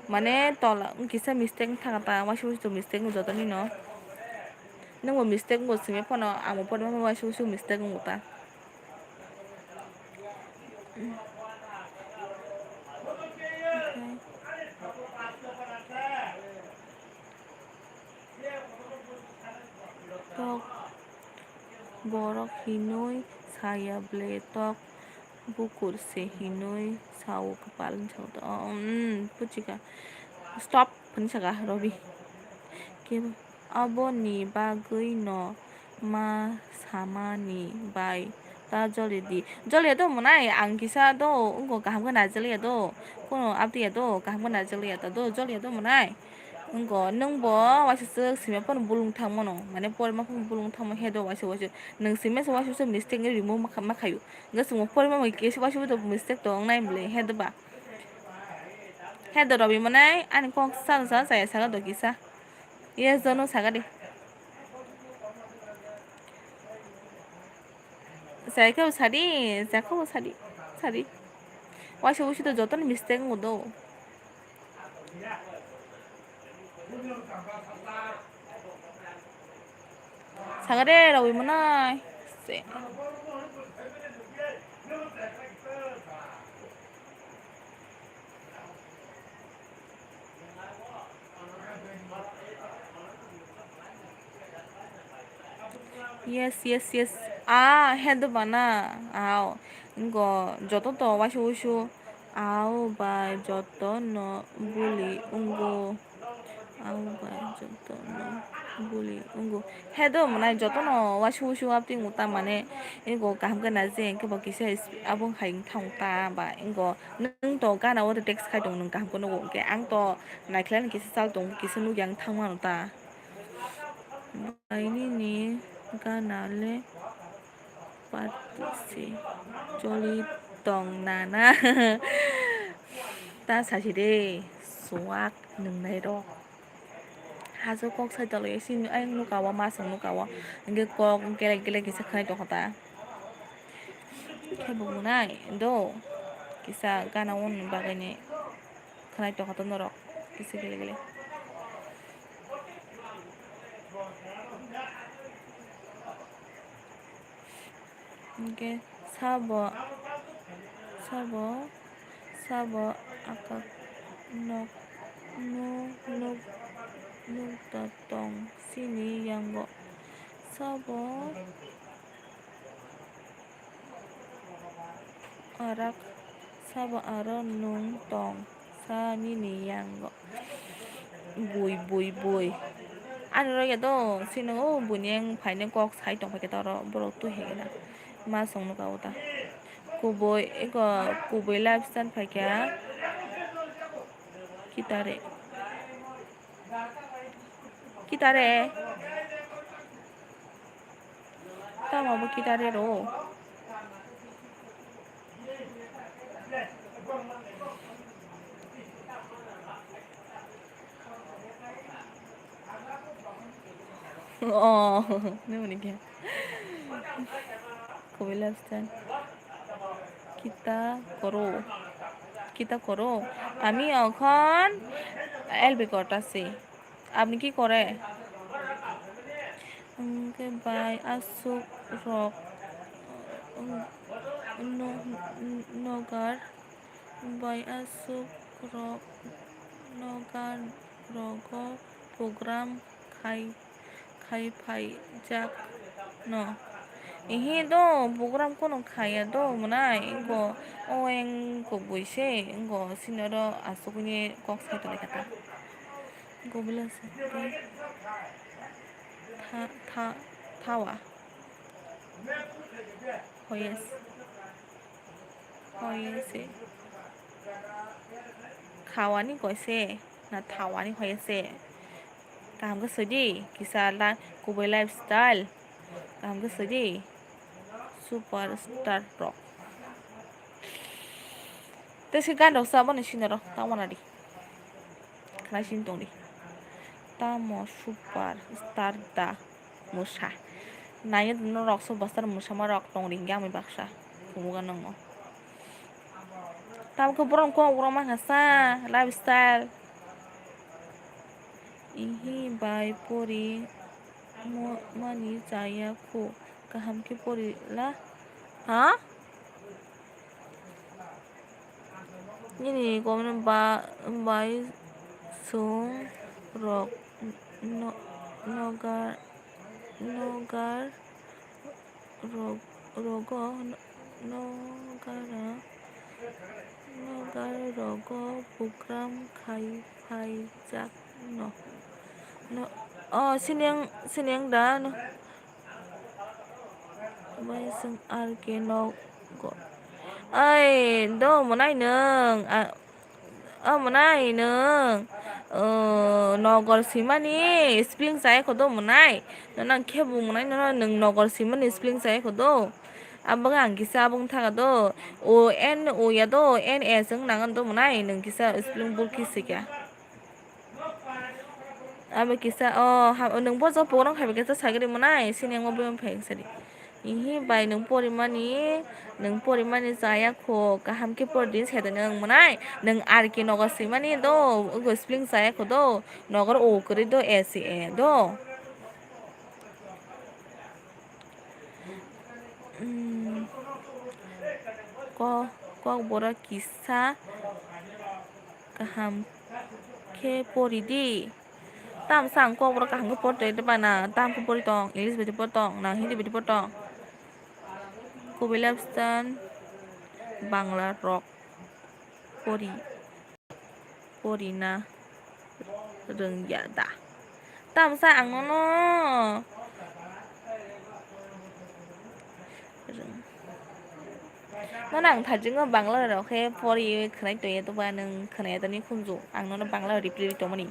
mane tola kisa mistake thakata wasu mistake joto ni no nang mo mistake mo sime pono amo pono wasu mistake mo ta tok borok hinui saya ble tok bukur se hinui sau kepalan sau to puchika stop punchaka robi ke abo ni bagui no ma sama ni bai ta joli di joli do monai ang kisa do ungo kaham kana joli do kono abdi do kaham kana joli do monai ungo nung bo wasu sime pon bulung thangmono mane por ma pon bulung thangmo hedo wasu nung sime so wasu mistake remove makayu gasu mo por ma ke wasu do mistake to ngai mle hedo ba hedo robi monai ani kong sa saya saga do kisa yes dono saga de saya ke sadi wasu to joton mistake mo do 사가래 라고 이모나 yes head bana ao 이거 저도 또 와쇼쇼 아우 바 저도 너 bully ungo 아우 바 저도 너 bully ungo head mana 저도 너 와쇼쇼 앞뒤 못다 만에 이거 감가나 제 그 버기세 아봉 하잉 탕다 바 이거 능도 가나 워드 텍스 khai dong nung kam ko no ke ang to nai klan ki sal dong ki sunu yang thang ma ta ini ni ganale patisi joli tong nana ta 사실에 수학 능내로 하서 꼭 살더래 신 anh 누가와 마성 누가와 이게 꼭 게레게레 기사 khai to ta ke bugunai do kisa gana won bagane khai to ta noro kisa gele 이게 사버 아까 녹다똥 신이 양거 사버 아락 사버 아라 농똥 사니니 양거 보이 anh rồi cái đó xin nó buồn nhang phải nên có sai trong phải cái đó rồi tôi hiểu là mà sống nó cao ta cô bôi lifestyle phải cái kita re tao mà kita re rồi নুনিকে কবি lifestyle kita করো আমি এখন LB করতেছি আপনি কি করে by আসুক rock নগার by আসুক রক নগার রগ প্রোগ্রাম খাই ফাই যাক ন 이히 도 program kono kaya do munai 이거 oeng ko buise 이거 sinoro asukuni kok saito lekata 이거 bilas tawa hoyes Khawani koise na thawani hoyase. Kaham gosoidi kisa la kubai lifestyle. Kaham gosoidi superstar rock. Tesi gan rok sabon sinaro tamona di. Kana sin tong di. Tamo superstar da musa. Naya no rok superstar musa ma rok tong di gami baksa. Kumugan nang. Tam ko borom ko borom hasa lifestyle. Ihi bai pori mani jaya ko kaham ki pori la. Ha? Ini komen bai sung rok nogar rogo rogo program khai jak no sinyang da no bai sung arke no go ai do monai nung monai nung nogor simani spring sai khodo monai nang khebu monai nung nogor simani spring sai khodo abang ang kisa abang thaga do o ya do s ang nangan do monai nung kisa spring bul kisika abe kisa nung bojo porong khabe kisa sagri monai sinyang mo bem pheng sari ihi bai nung porimani jaya kho kaham ki por din seda nung monai nung arki nogor simani do ugo spring jaya kho do nogor o kori do se do kok bora kisa kaham ke pori di tam sang kok bora kaham ke por de bana tam ko pori tong english beti potong na hindi beti potong kubilapstan bangla rock pori na reng ya da tam sang no nó nang thajinga bangla ro khe pori khnai toye to ba nang khnai tani khunju ang no bangla repeat to mani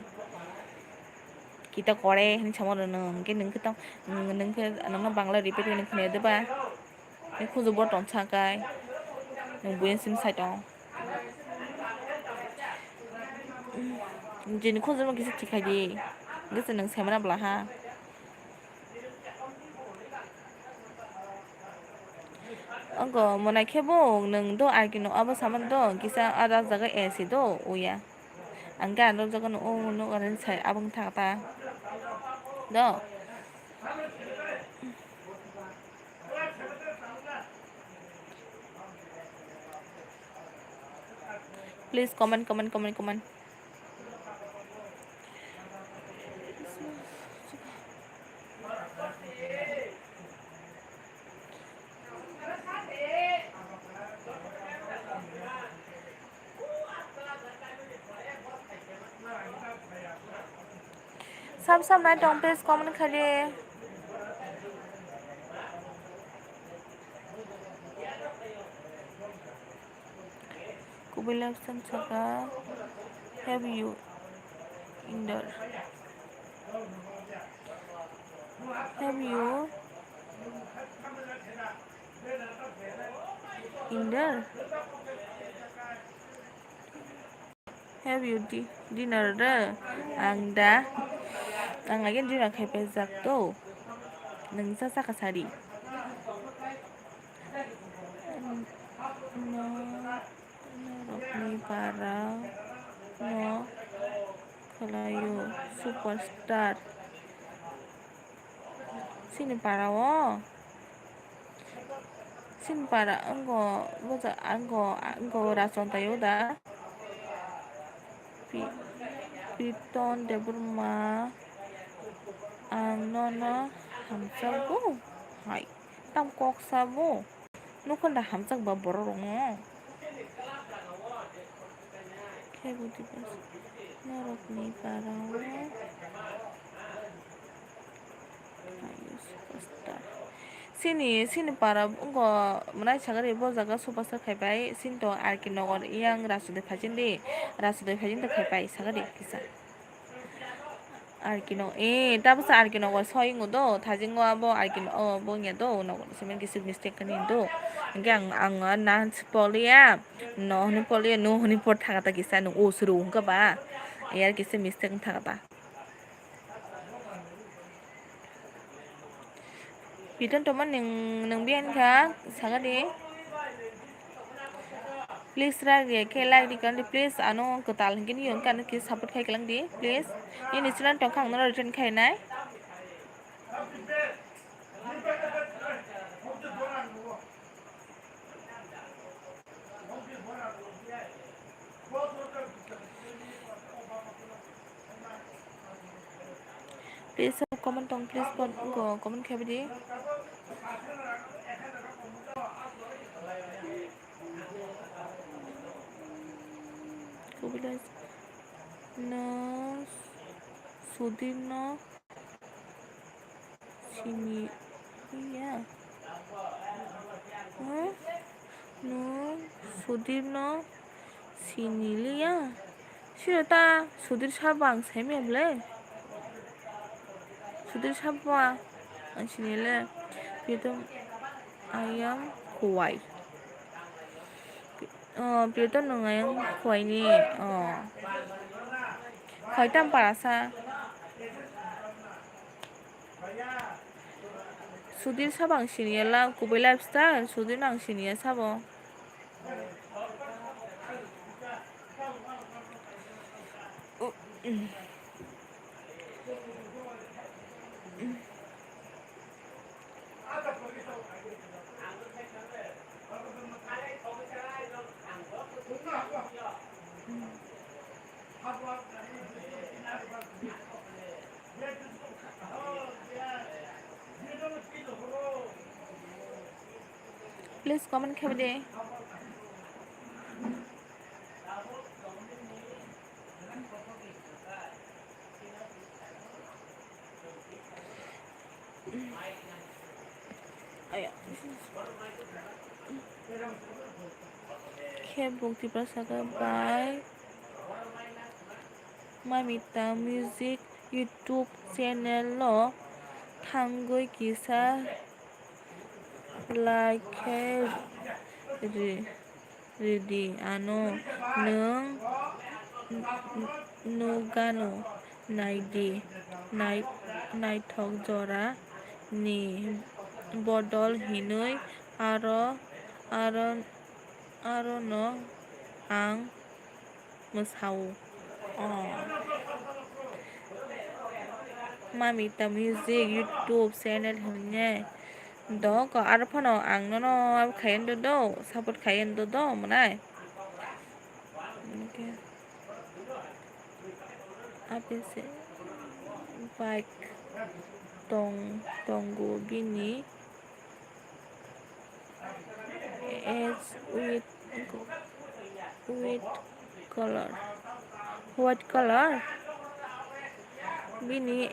kita kore ni chamor nang ke nang kita nang ke nang bangla repeat ni khnai de ba ni khunju bor tong chakai nang buin sim sai tong jini khunju ma kisi tikai di gese nang semana bla ha angko monai khebo nang do arkino aba saman do kisa ada jaga esi do uya angga no jaga no no garan sai abang thata do please comment Sam na dong please comment khali kubilap san chaka have you in there have you dinner da ang again dinner khay pezak to nang sa kasari no ni para no kalayo superstar sini para anggo rason tayo da piton de burma ang nono hamsago hai tam kok sabo no kon da hamsak ba borong no ke buti pas norok ni para ayo superstar sini para ungo mnai sagari bo jaga supasa khaibai sin to arki nogor yang rasude phajindi rasude phajindi khaibai sagari kisa arki no tabu sa arki nogor soingo do thajingo abo arki bo nya do nogor semen kisu mistake kani do gang ang na polia no hni polia no hni por thagata kisa no osuru hungka ba yar kisu mistake thagata Piton teman neng bian ka sagade please ragi ke like di kan please ano ketal gini yung kan ki support kai kelang di please ini silan tong khang no return kai nai please comment tong please go comment kai di kubilas no sudirno sini iya no sudirno sinilia sirata sudir sabang semeble sudir sabwa sinile piton ayam kuwai piton nang ayam kuwai ni khaitam parasa sudir sabang siniela kubai lifestyle sudir nang sinia sabo please comment kai de Bukti Prasaka by Mamita Music YouTube channel lo thangoi kisa like ready ano nung nugano naithok jora ni bodol hinui aro no ang musau Mamita Music YouTube channel hone do ko aro phano ang no khayen do support khayen do manai apese bike tonggo bini as with white color bini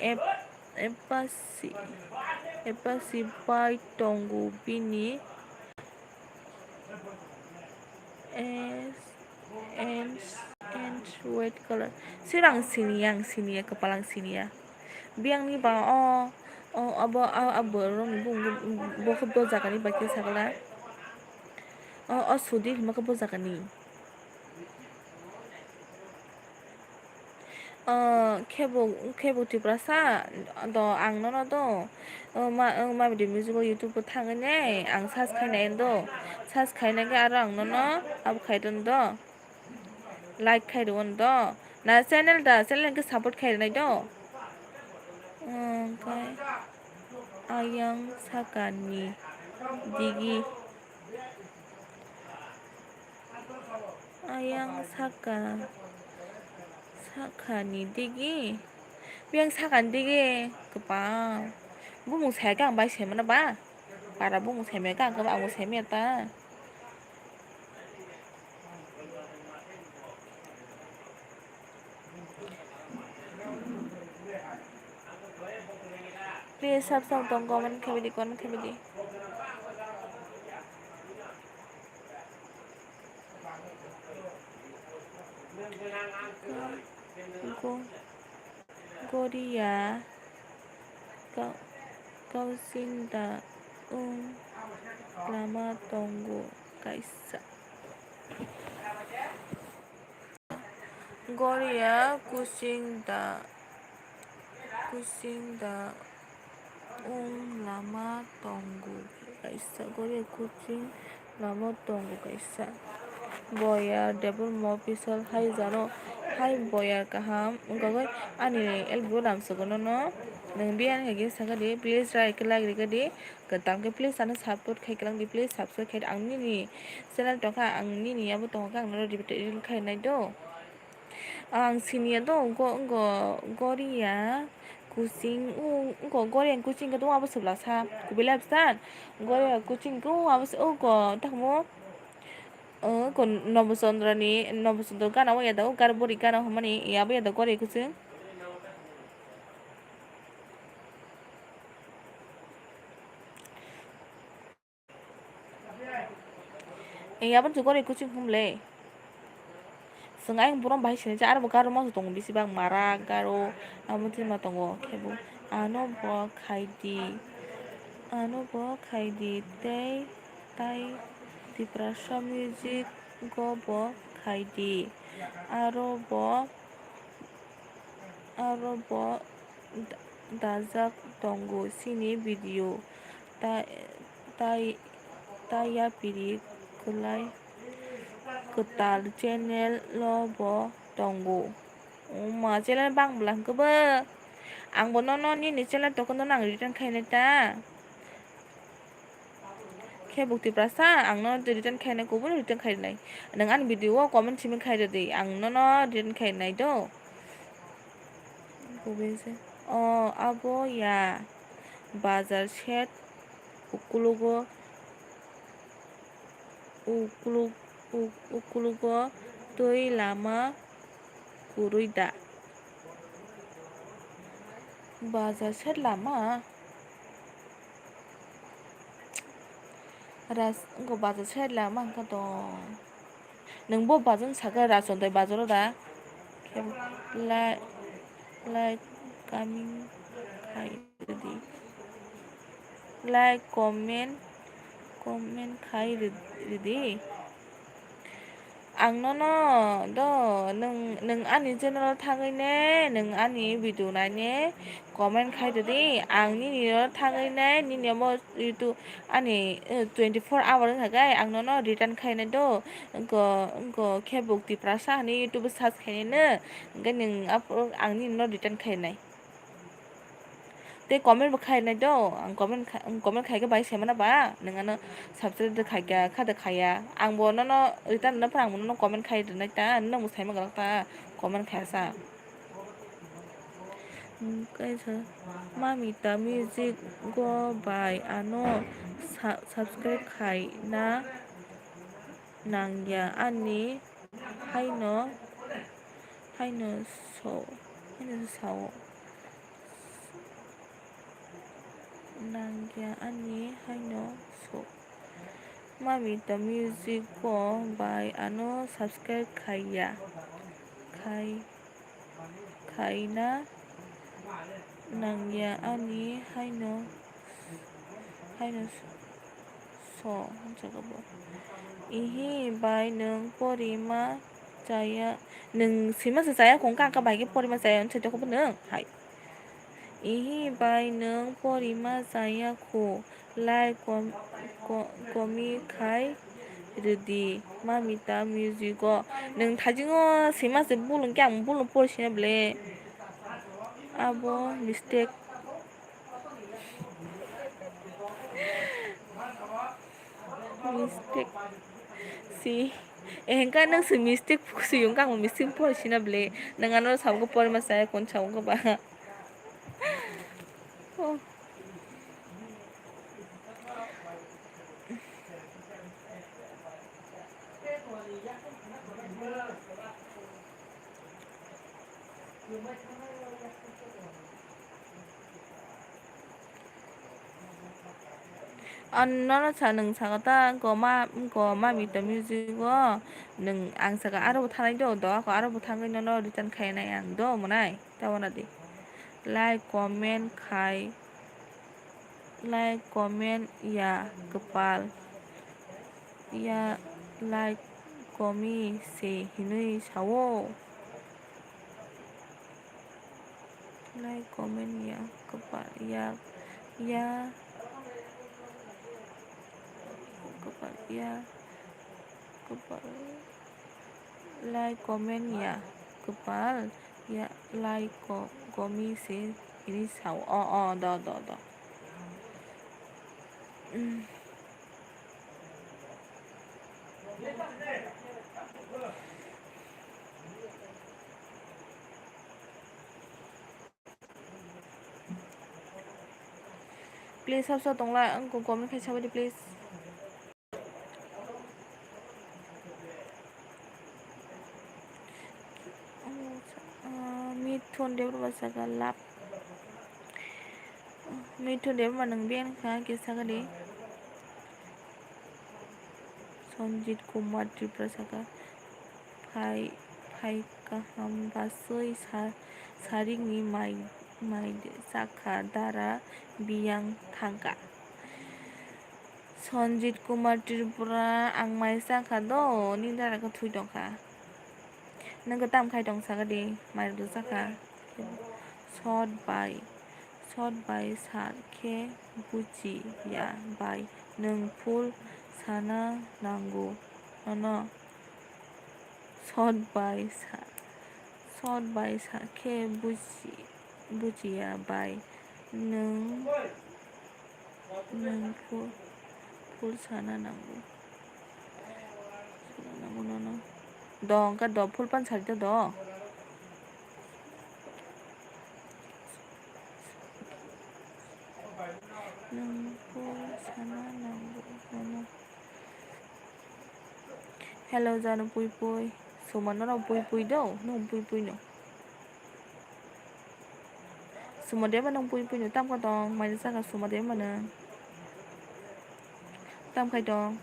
epasi bike tonggo bini as and white color sirang sinia kepalang sinia biang ni ba abo rong bo khbo jakani baki sakla sudi maka bo jakani khebo tiprasa do ang no do ma bidi music YouTube thangane ang search khainai do search khainai ga aro ang no ab khaidon do like khaidon do na channel ke support khainai do ayang sakani digi ayang sakani digi biang sakan digi kepang bumung segang bai semana ba para bumung semegang ke ba semeta Please subscribe don't comment comment. Korea kau sinda lama tunggu guys. Korea kusinda lama tunggu guys. Korea kucing lama tunggu guys. Boya double official hai jano hai boya kaham ungagai ani elbo nam sugono no nang bian hege sagade please like gadi ketam ke please anu support khai klang di please subscribe khai angni ni channel to kha angni ni abo to kha angno dibete khai nai do ang sini do Korea kucing Korean kucing ka do abo sebla sa kubela san Korea kucing ko abo ko takmo kon Nobchandra gana wa yada gar bori gana hamani yaba yada gore kusin yaba tu gore kusin humle sengai buron bahai sini jar bo garo ma tong bisi bang mara garo amuti ma tongo kebu ano bo khaidi tai Tiprasha music go bo khaidi aro bo dajak tongo sini video ya piri kulai ketal channel lo bo tongo ma channel bang belang ke be ang bo no ni channel to kono nang return khaina ta Kebuk Tiprasa ang no return khaina ko bo return khainai nang an video comment simin khaida de ang no return khainai do Kubese abo ya bazar set ukulugo tui lama kuruida bazar set lama ras go bazar set lama ka to nang bo bazan saga rason dai bazaro da like coming ready like comment khai ready ang no do nang ani channel thangai ne nang ani video nai ne comment khai ready ang ni thangai ne ni ne mo youtube ani 24 hour thagai ang no return khai ne do ko kebuk Tiprasa ni youtube search khai ne ngai nang ang ni no return khai nai te comment khai nai do ang comment khai ga bai semana ba nangano subscribe de khai ga kha de khaya ang bo no return na phang no comment khai de nai ta no mo sai ma ga ta comment khai sa kai sa mamita music go by ano subscribe khai na nangya ani haino so nangya ani haino so mamita music go by ano subscribe khaya na nangya ani haino so jaga bo ihi by nang porima jaya nang sima sa jaya kong ka bai ke porima jaya on chete ko nang hai ihi by nang porima jaya ko like komi khai ready mamita music go nang thajingo sima se bulung kyang bulung porshine ble abo mistake si engka nang si mistake si yung kang mistake porshine ble nang ano sam ko porima jaya kon chau ko ba Nó 사 nâng 사가다 có ma bị tầm music go nâng ang saga aro thanai do do ko aro thangai no return khai nai ang do monai tao na di like comment ya kepal ya like komi se hinui sawo like comment ya kepal ya kepal ya kepal like comment ya kepal ya like komi se hinui sawo đó please sao tông lại ông có comment khai sao đi please Mithun dia berbahasaga lap Mithun dia manang bian ka kisah kadi Sonjit Kumar Triprasaga Phai kaham basoi saringi mai sakha dara biyang thangka Sonjit Kumar Tripura ang mai sakha do ni dara ka thui dongka nang ka tam khai dong sagadi mai du sakha short by sar ke buci ya by nung full sana nanggu no short by sar ke buci ya by nung full sana nanggu no dong ka do full pan sar do Hello Janu Pui Suman nó Pui đâu nó Pui nữa Suman đấy mà nó Pui nữa tam con tòng mày sao cả Suman đấy mà nè tam khai tòng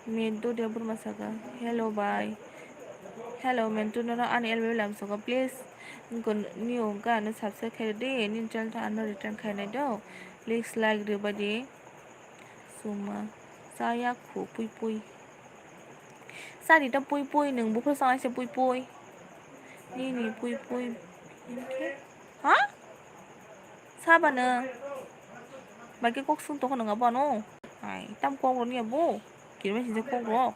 Mentu dia bermasalah hello bye hello mentu nó ani elbe làm sao ka please còn nhiều cả nó subscribe khai đi nên channel ta nó return khai này đâu please like dia badi Suma saya khu Pui sao đi ta Pui nừng bố sao sẽ Pui ni Pui hả sao bà nè bà cái cốc xương tôi còn ngập vào nó ai tam con rồi nghe bố kiểu mấy chỉ con rồi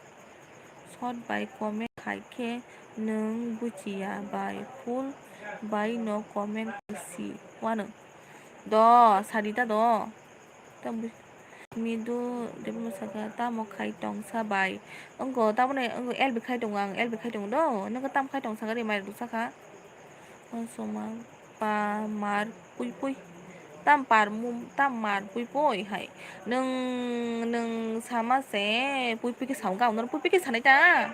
short by comment khai ke nâng bucia by full by no comment si one do sarita do tam midu dia masaga tam khai tong sa by engko tam ne engko el khai tong do nang tam khai tong sa ga mai du saka soma pa mar Pui tam mar Pui hai nâng sama sẽ Pui cái sóng gạo nó Pui cái sàn này ta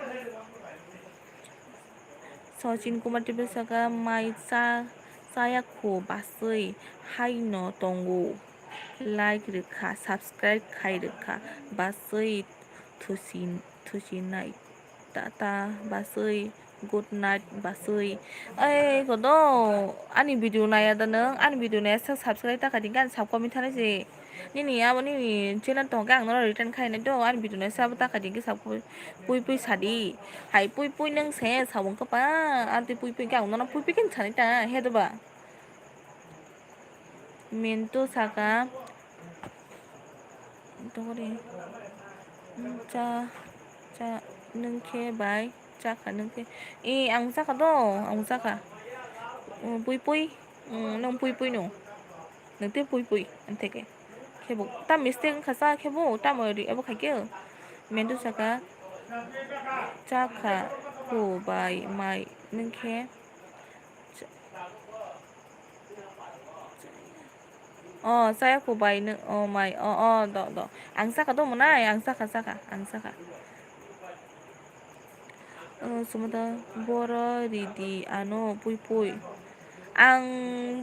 Sachin Kumar Triprasaga mai saya ko basoi hai no tongu like rekha subscribe khai rekha basoi thusin nai tata basoi good night basoi ai có đó anh video này ada neng anh video này subscribe ta kadang kan sub comment thana sih ni apa ni channel tonggang nó return khai này đó anh video này sub ta kadang cái sub Pui sadi hai Pui neng se sawang ka pa anti Pui gang nó Pui kan chani ta he do ba Mintu saka to đi cha nâng khe bài cha cả nâng khe ang saka do ang saka Pui nông Pui nung nâng tiếp Pui anh thấy cái khe bộ ta mistake khasa khe bộ ta mà đi abo khai kia Mintu saka cha cả của bài mai nâng khe saya ko bài nâng mai đó ang saka do monai ang saka sumata bora ridi ano Pui ang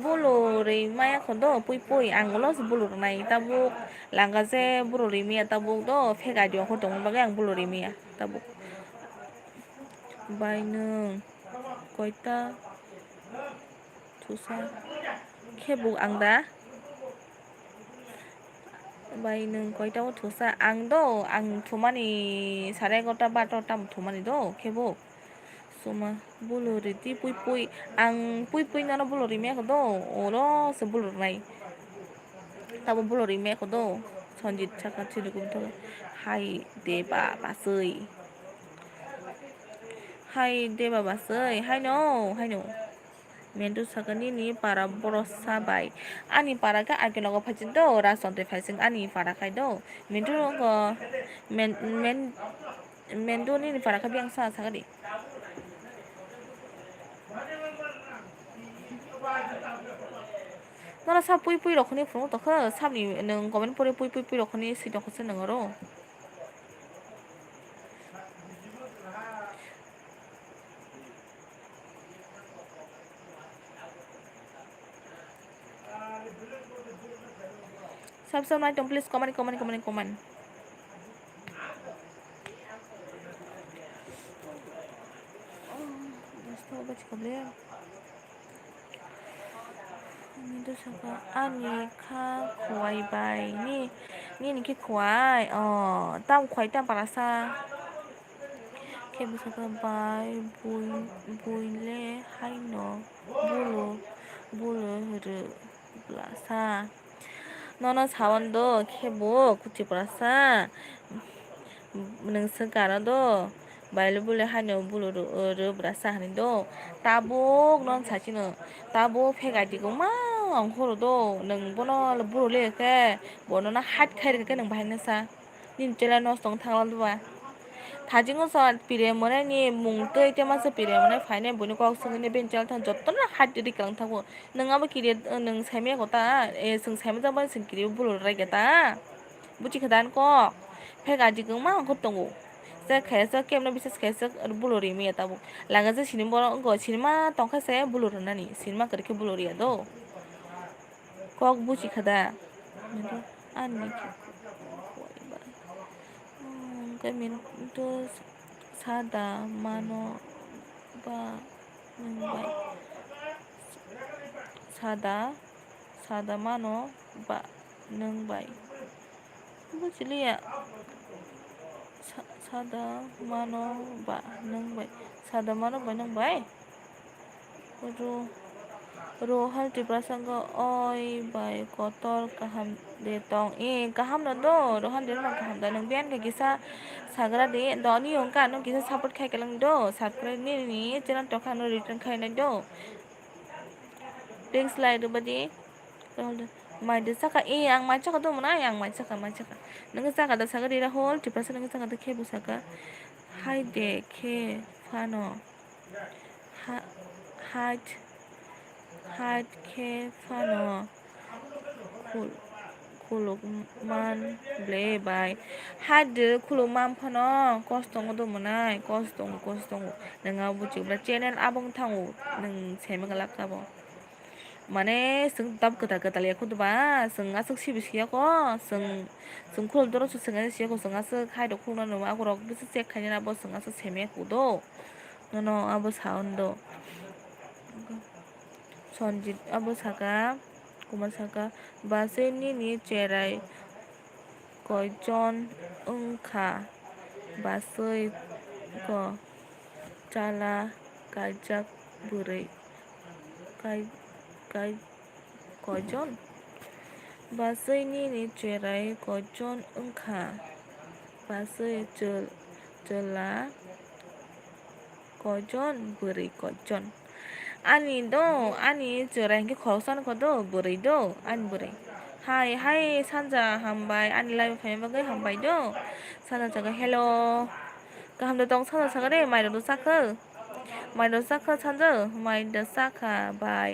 buluri maya ko do pui pui ang los bulur nai tabuk langga je buluri mia tabuk do phega dio ko dong bagai ang buluri mia tabuk bai nung koita thusa khebuk ang da bai nung koita thusa ang do ang thumani sare gota bato tam thumani do khebuk suma buluri ti pui pui ang pui pui nano buluri mia ko do oro se bulur nai tabo buluri mia ko do sonjit chaka chiru kum to hai deba basui hai deba basui hai no mendu sakani ni para boros sabai ani para ka ageno phajin do rasonte phasing ani para kai do mendu ko mendu ni para ka biang sa sagadi nara sa pui pui rokoni phung to kha sabni nung comment pore pui pui rokoni sidon khose nangaro sab nai tom please comment Gusto ba chikable Mintu saka ani kha khwai bai ni ki khwai tam khwai tam parasa ke busaka bai bui le hai no bulu ru blasa nono sawando khebo kuchi parasa nungsa gara do baile bule haino bulu ru brasa hani do tabuk non sachino tabo phega digo ma angkhoro do nung bono bulu le ke bono na hat khair ke nung bahina sa nin chela nos tong thangla duwa thajingo sa pire mone ni mung tei te masa pire mone phaine buni kok sungni ben chel thang jotto na hat di kang thago nung abo kire nung saime ko ta e sung saime jaba sing kire bulu rai ge ta buchi khadan ko phega digo ma angkho tongo se khaisa kemna bises khaisa bulori mi tabu langa je sinim boro go sinima tongkha se bulur nani sinima karke bulori do kok buchi khada ani ke min to sada mano ba bai sada mano ba nung bai buchi liya sada mano ba nung bai ro hal ti prasanga oi bai kotor kaham de tong kaham no do ro hal de no kaham da nung bian ke gisa sagra de do ni ong ka no gisa support khai kalang do sakre ni chelan to khano return khai na do ding slide badi mai de saka ang mai chaka do mana ang mai chaka nang saka da saga de hol ti prasa nang saka da khe bu saka hai de khe phano hat khe phano khuluman ble bai hat de khuluman phano kostong do manai kostong nanga buchi bla channel abong thangu nang sema galak kabo mane sung tab kata le khud ba sung asuk sibisiya ko sung khul doro su sung asiya ko sung asuk khai do khulna no agorok bisu check khai na bo sung asuk seme ko do no abo sound do sonjit abo saka kuma saka baseni ni cherai koijon ungkha basoi ko chala kajak burai kai koijon baseni ni cherai koijon ungkha basoi chela koijon burai koijon ani cherai ke khorsan ko do burai do an burai hai sanja hambai ani live phai bagai hambai do sanja jaga hello kaham da tong sanja saga re mai do sakha sanja mai da sakha bai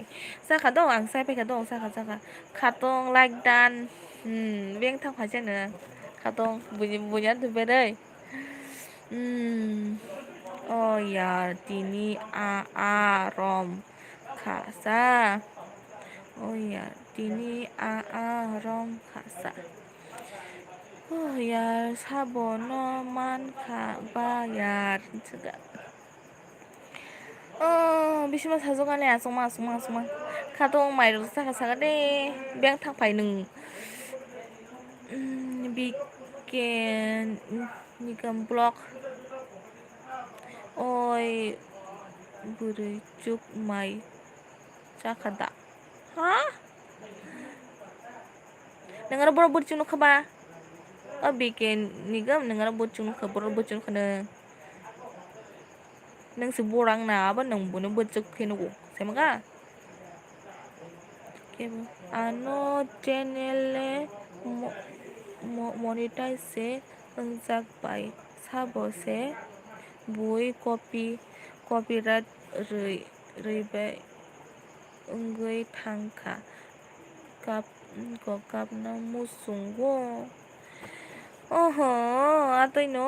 sakha do ang sai pe ka do sakha khatong like dan beng thang pha chen na khatong bunya tu be dei oh ya tini rom khasa. Oh यार तिनि रं khasa. Oh यार 사번호 만 가봐야 juga. बिसिमा साजगाने आसमा खादं माइरं सागा दे बें थांफाय नों बिकेन निगम block ओय बुरै जुग माइ जाखादा हा नोंरा बर' बुरचुं नखबा बिकेन निगम नोंरा बुरचुं नख बर' बुरचुं खनो नोंसो borang na apa nang bono bocok kenogo semaga ano channel monetize se unjak bai sabose boi copyright rैबाय ungoi thangka kapna musungo oho atoi no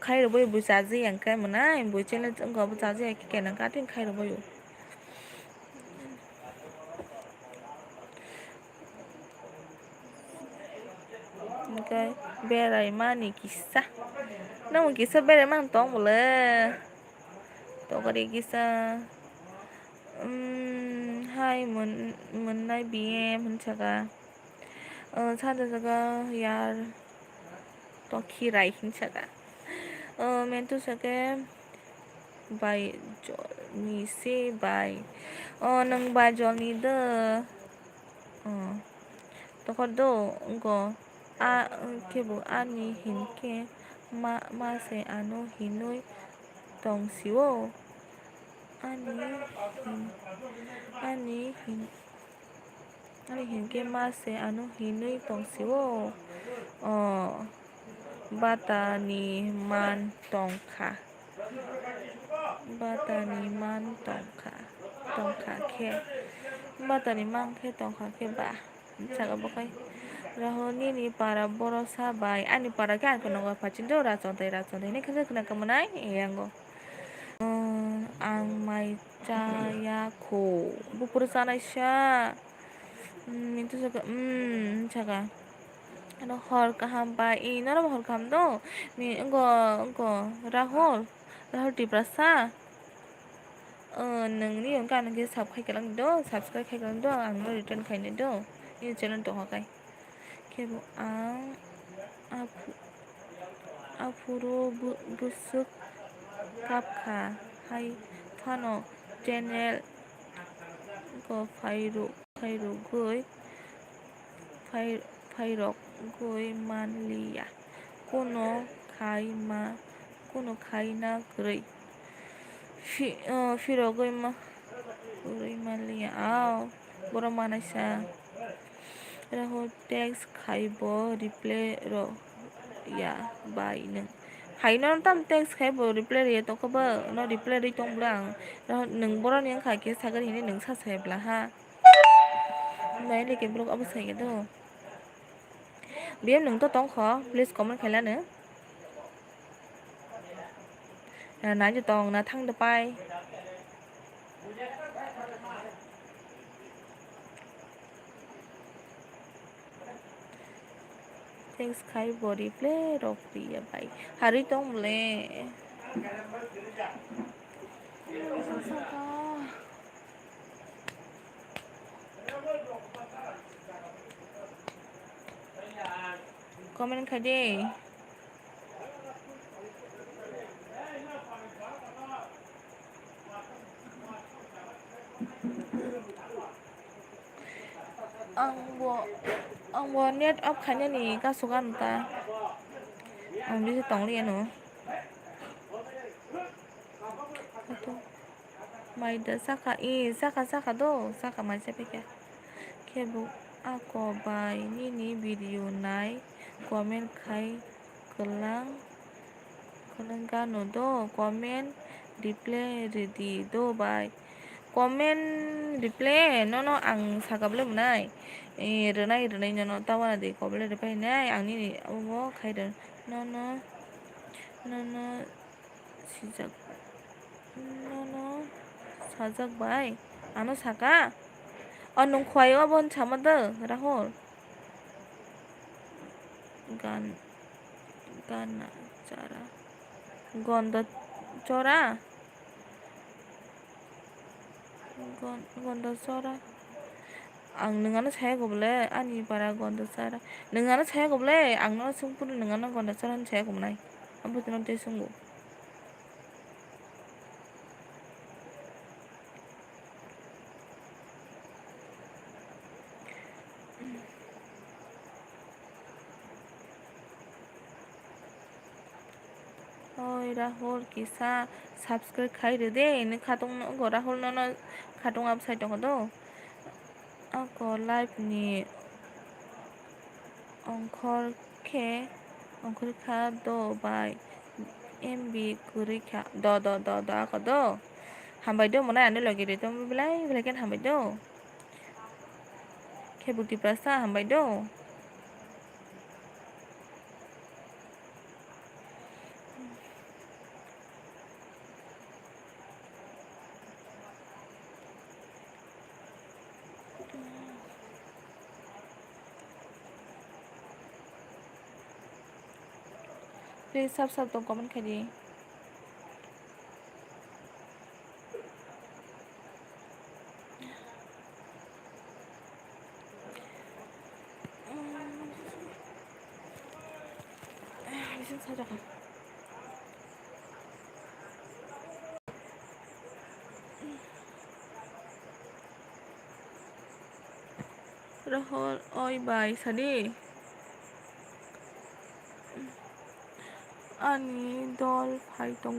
khairo boy busaji yang kai manai boi channel ngo busaji ki kenan katin khairo boy okay berai mani kisa nang kisa berai mang tong bole to kari kisa hai मोननाय BM होनसागा सानजागा यार तो खिराय होनसागा मेनतो सके बाय जलनि से बाय नों बाय जलनि द तखदो गो केबो आनि हिनके मासे आनो हिनुय तंसिवो ani hinke mase anu hinui tongsiwo bata ni man tongka ke bata ni man ke tongka ke ba jaga bakai rahoni ni para boro sabai ani para kan kono pacindo racontai ini kena kemenai yango ang mai cayaku bupur sana sya itu juga jaga ano hor kaham ba nara hor kaham do ni engko rahul diprasa nोंनि अनगा नोंगे subscribe खालामदो आं return खायनो दो ini channel दङ खाय केबो आं आफुरो बुसुक kapka hai fano channel ko fairok goi manliya kono khaina grei firo goi manliya boro manasa raho text khaibo replay ro ya bai nang haino tam text khaibo replay re to ko ba no replay re tong blang nang boro ni kha ke sagar hini nang sa saibla ha mai le ke blog abusai ke do biam nang to tong kho please comment khaila ne na ju tong na thang da pai thanks khai body play rock dia bai hari tong le comment khai de ang bo net off khanya ni ka sugan ta ang bi tong le no mai da saka do saka mai se peke kebu ako bai ni video nai comment khai kelang gano do comment replay ready do bai comment replay no ang sagable munai renai no tawa de koble de pai nai ang ni abo khaidan no sijak sajak bai Ano saka? Nung khoai abon chamada Rahul. Gan gana cara. Gonda chora. Gonda chora. नोंहानो साया गबले आंनि बारा गन्दा सारा नोंहानो साया गबले आंनाव सोंफोर नोंहानो गन्दा सारा साया गबनाय आं बुजिनो दे सोंगौ ओइ राहुल किसा साबस्क्राइब खाइदो दे नों खादों राहुल नों खादों आपसाइड दङ द' आंखौ लाइफनि अंखरखा द' बाय एमबि गुरैखा द आखौ द' हामबाय द' मोना आनो लगे द' बेलाय केन हामबाय द' खेबुति प्रासा हामबाय द' प्लिज सब दं कमेन्ट खाइदि बिसोर साजाखा राहुल ओइ बाय सादि आंनि दल फाइ दङ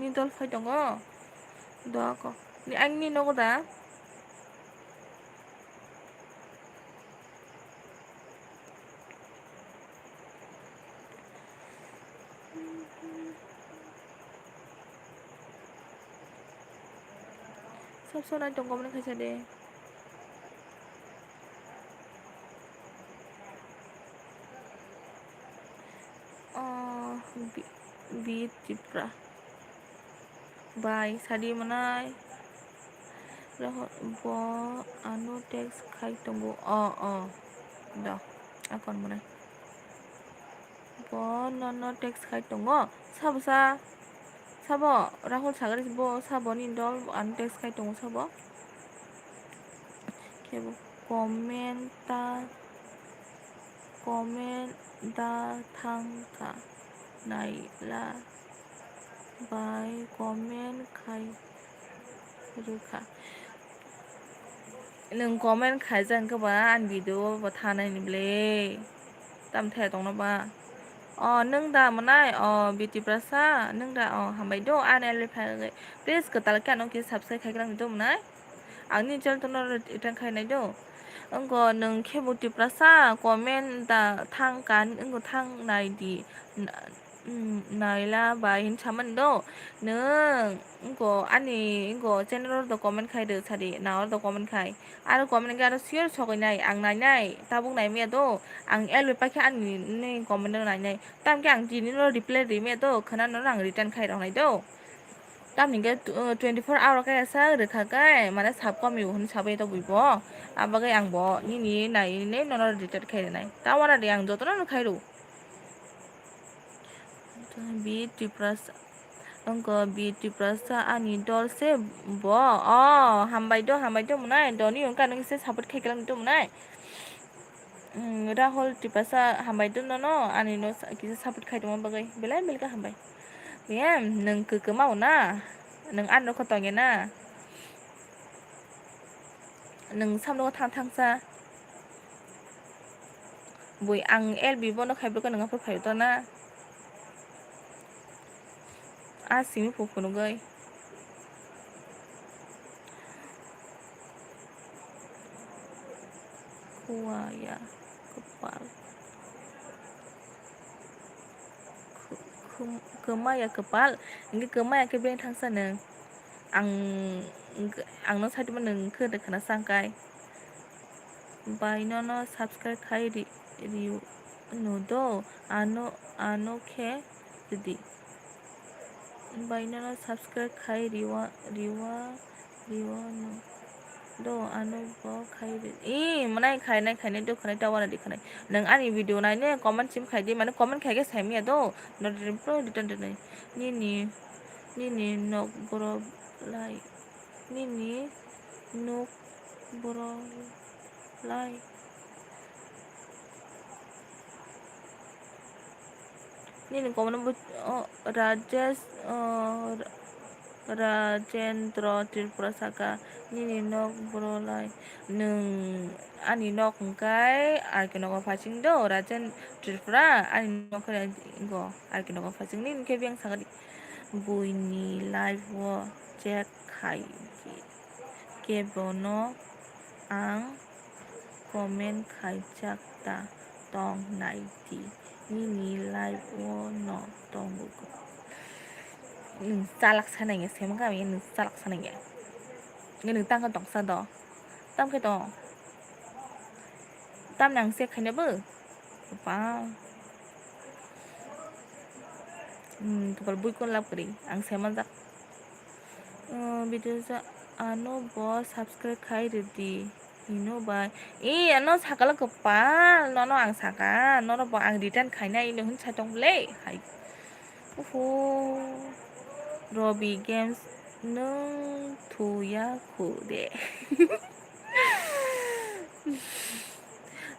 नि दल फाइ दङ द'आखौ आंनि नगौ दा सब सनाय दं कमेन्ट खाइसा दे बि टिप्रा बाय सादि मोनाय ब आनु टेक्स खाइ दङ द आकन मोनाय ब नन टेक्स खाइ दङ साबसा साब राहुल सागरि ब साबनि दल आनु टेक्स खाइ दङ साब खेबु कमेन्टा थांखा नायला बाय कमेन्ट खाइ रोखा नों कमेन्ट खाइजान गोबा आं भिडिअ थानायनिब्ले दामथाया दंनोबा नों दा मोनाय बिटि प्रासा नों दा हामबाय द' आन एलिफाय प्लिज गोताल आनोखि साबस्क्राइब खाइग्रां द' मोनाय आंनि चेनेल रिटार्न खाइनाय द' अंको नों खेबुति प्रासा कमेन्ट दा थांकान अंको थांनायदि नायला बाय हिनसामोन द' नों अंको आंनि अंको चेनेल द कमेन्ट खाइदो सादि नावर द कमेन्ट खाइ आरो कमेन्ट आरो सियर सगैनाय आं नायनाय ता बुंनाय मे द' आं एलबेपाखे आंनि नै कमेन्ट नायनाय तामके आं दिनिल' रिप्लाय रिमे द' खोनानो आं रिटार्न खाइरंनाय द' तामनिके 24 आवर खायसा रोखाखाय माने साबका मिउहन साबै द बुइब आबागै आंब निनि नायनै नन रिटार्न खाइरनाय तावाना दे आं जतन खाइरु बिटि प्रासा अंको बिटि प्रासा आनि दलसे ब हामबाय द' मोनाय दनि उनका नोंसे सापर्ट खाइग्रां द' मोनाय राहुल टिपासा हामबाय द' न आनि न किसे सापर्ट खाइदों बागै बेलाय बेलका हामबाय बेम नों गोगो मावो ना नों आनो खतंगे ना नों सामनो थांसा बुइ आं एलबि बनो खाइब्रखौ नोंहा फाइथ' ना आसिनि फुफुनुगै kuaya kepal kemaya kepal ini kemaya ke beng thang sana ang no sadi man nang ke de kana sangkai bai no subscribe khai ri no do ano ke didi bai no subscribe khai riwa no do anu bo khaide mane khainai do khanai tawana dikhanai nang ani video nai ne comment sim khaidi mane comment khaige saimia do no pro return nai nini nok boro lai nini nok boro lai nini comment bo Rajesh Rajendra Tripura Saka nini nok boro lai nung ani nok hingkai arki nok phasing do Rajen Tripura ani nok go arki nok phasing nini ke biang sagadi buini live wo check khai ke bono ang comment khaijak ta tong naiti nini live wo no tongbuko salak sananya sema kami salak sananya ngene tang ka tong sa do tam ke to tam nang se khane bu pa kepal bui kon lap kri ang sema jak video sa ano bo subscribe khai redi ino ba ano sakala kepal no ang saka no bo ang return khaina ino hun sa tong le hai Robbie Games nung thuya khude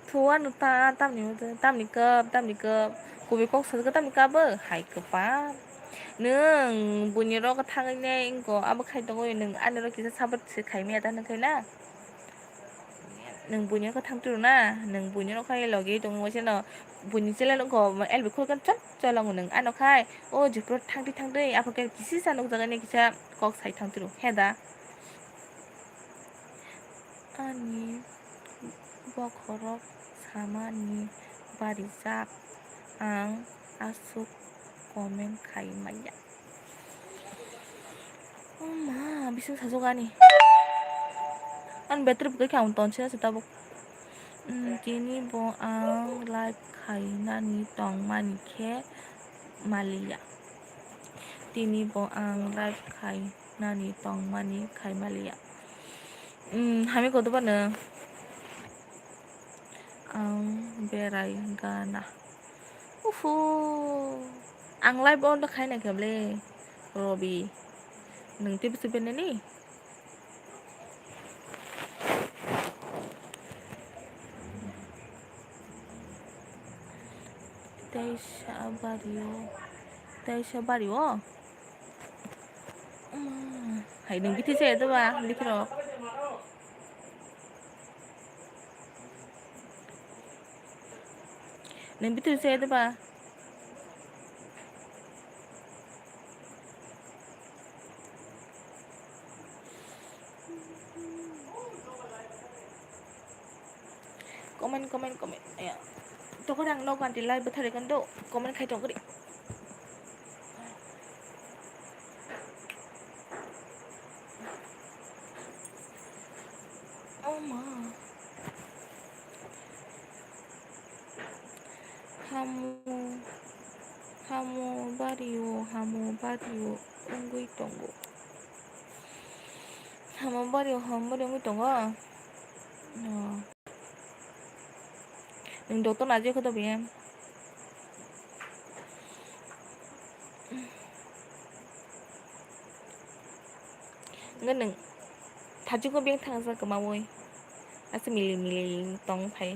thua nu ta tam ni kep kubi kok sa tam ni ka ba hai ka pa nung bunyi ro ka thang ne ko aba khai dong nung an ro ki sa sabat se khai me ta nang khai na nung bunyi ka thang tu na nung bunyi ro khai logi dong mo se no bunyi chela no ko el bi khol kan chat chala nung an no khai o ji pro thang dei apa ke kisi sa nung jaga ne kisa kok sai thang tu heda ani bokhorok samani barijak ang asuk komen khaimaya ma bising sajogani an battery bukai kaun ton chena setabo kini bo ang live khainani tong mani khe malia tini bo ang live khainani tong mani khai malia hami kodo bano ang berai gana ang live on khai na kable Robi nung tip sipin ni Taisha Bario hai nung biti che to ba likro nung biti che to ba comment ya to ko dang no kan ti live bathare kan do comment khai tong kri ma hamu bario ungui tongo hamu bario ungui tongo nung doktor aja ko to bien ngan nung thaju ko bien thang sa kamawoi asa mili tong phai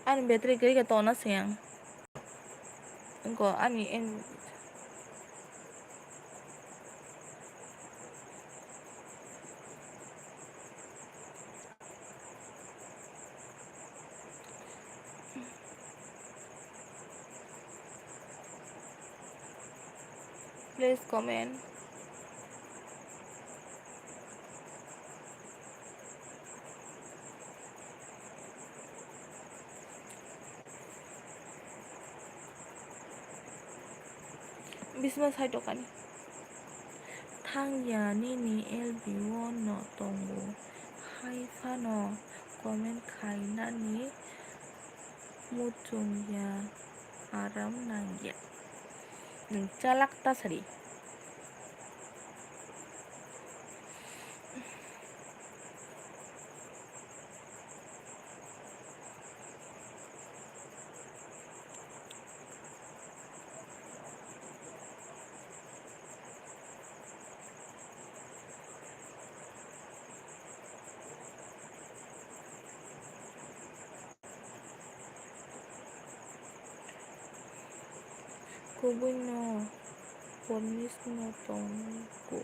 an battery gari ka to na siang ko ani en please comment bisma sai to kani thangya nini lbo no tongo hai fano comment khaina ni mutung ya aram nangya nungcalak tasari. Kubuno ponis no tongku.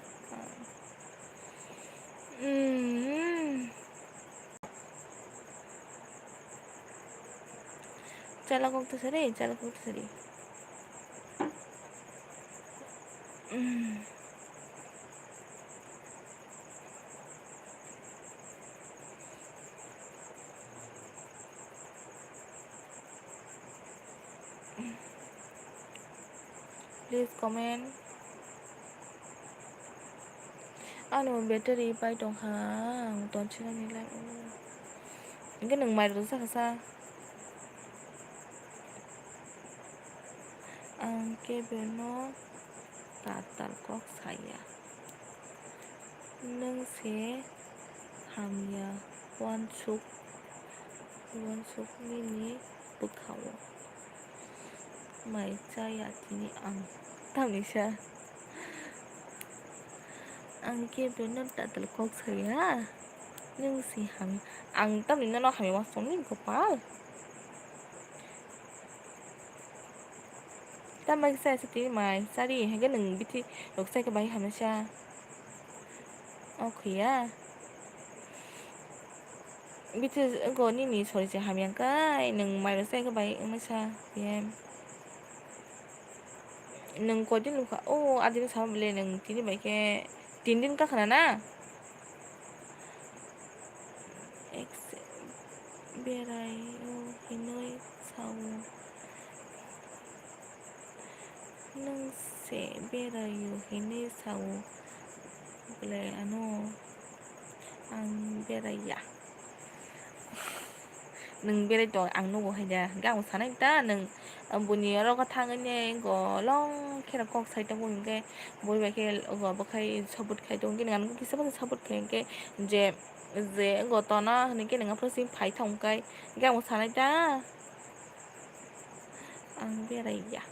Chalak tasari, chalak tasari. Please comment. Ano battery pai tong hang ton china ni lai. Cái nừng mày rồi sao sao? Ang ke beno tatal kok saya. Nâng se hamya wansuk mini bukhaw. Mai chaya tini ang. Tami siya. Ang ke beno tatal kok saya. Nâng se hamya. Ang tami na no hamya wansuk mini gopal. Tama sa tini mai sari hay cái nừng biết thì được sai cái bài hamya siya. Okay ya. Bisa engko ni sorry saya hamyang kai neng mai saya ke baik masa PM neng ko din ka oh adin sama beli neng tini baik ke tindin ka kana na ex berai oh hinoi sau neng se berai yo hinoi sau beli ano ang berai ya neng berai to ang no hay da gang sanai ta neng bunyi ro ka thangane go long kera kok sai ta bun ke boi ba ke go ba khai sabut khai dong ke ngan ki sabut khai ke je go to na ni ke nang phasi phai thong kai gang sanai ta ang berai ya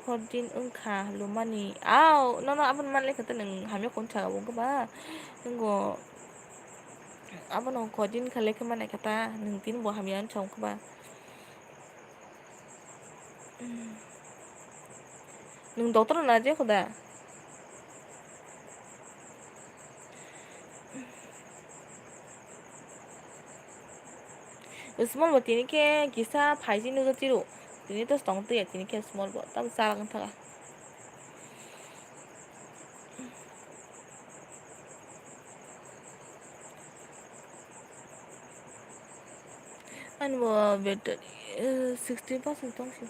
Fordin engkha lumani au no apan man le kata neng hamya kon cha bong ka ba ngo apa no Fordin khale ka man kata neng tin bo hamya chong ka ba neng doktor na je khoda small bo tini ke kisa phaiji no tiru tini to stong tu ya tini ke small bo tam sa kan thaga an bo better 60% tong si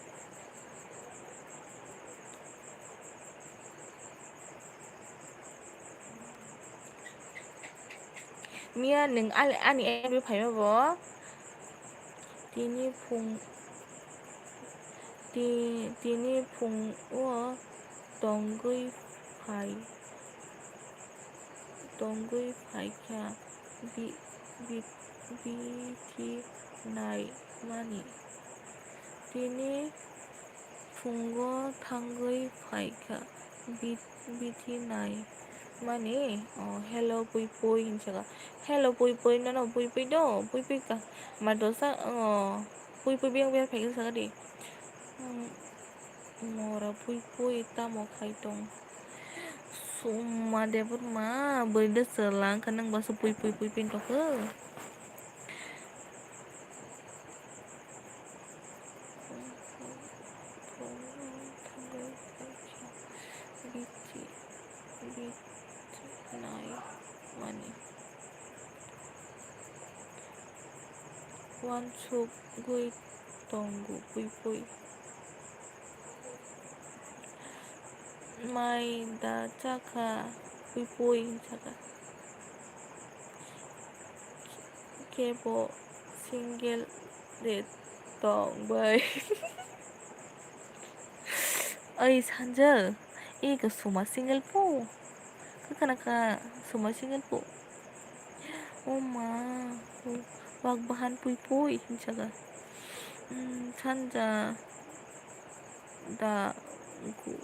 mia neng ani em phai ma bo tini phung wa donggui phai kya bi ti nai mani tini phunggo thanggui phai kya bi ti nai mani hello pui pui jaga hello pui pui no pui pui ka mà đồ sa pui biang phai ka sa di mora pui ta mo khai tong suma debut ma berde selang kanang basa pui pin to ke nai mani wan suk gui tonggu pui mai da chaka pui chaka kebo single de tong bai Ơi 산저 이거 소마 싱글포 그카나카 소마 싱글포 엄마 wagbahan puy-puy hinsaga 산자 다구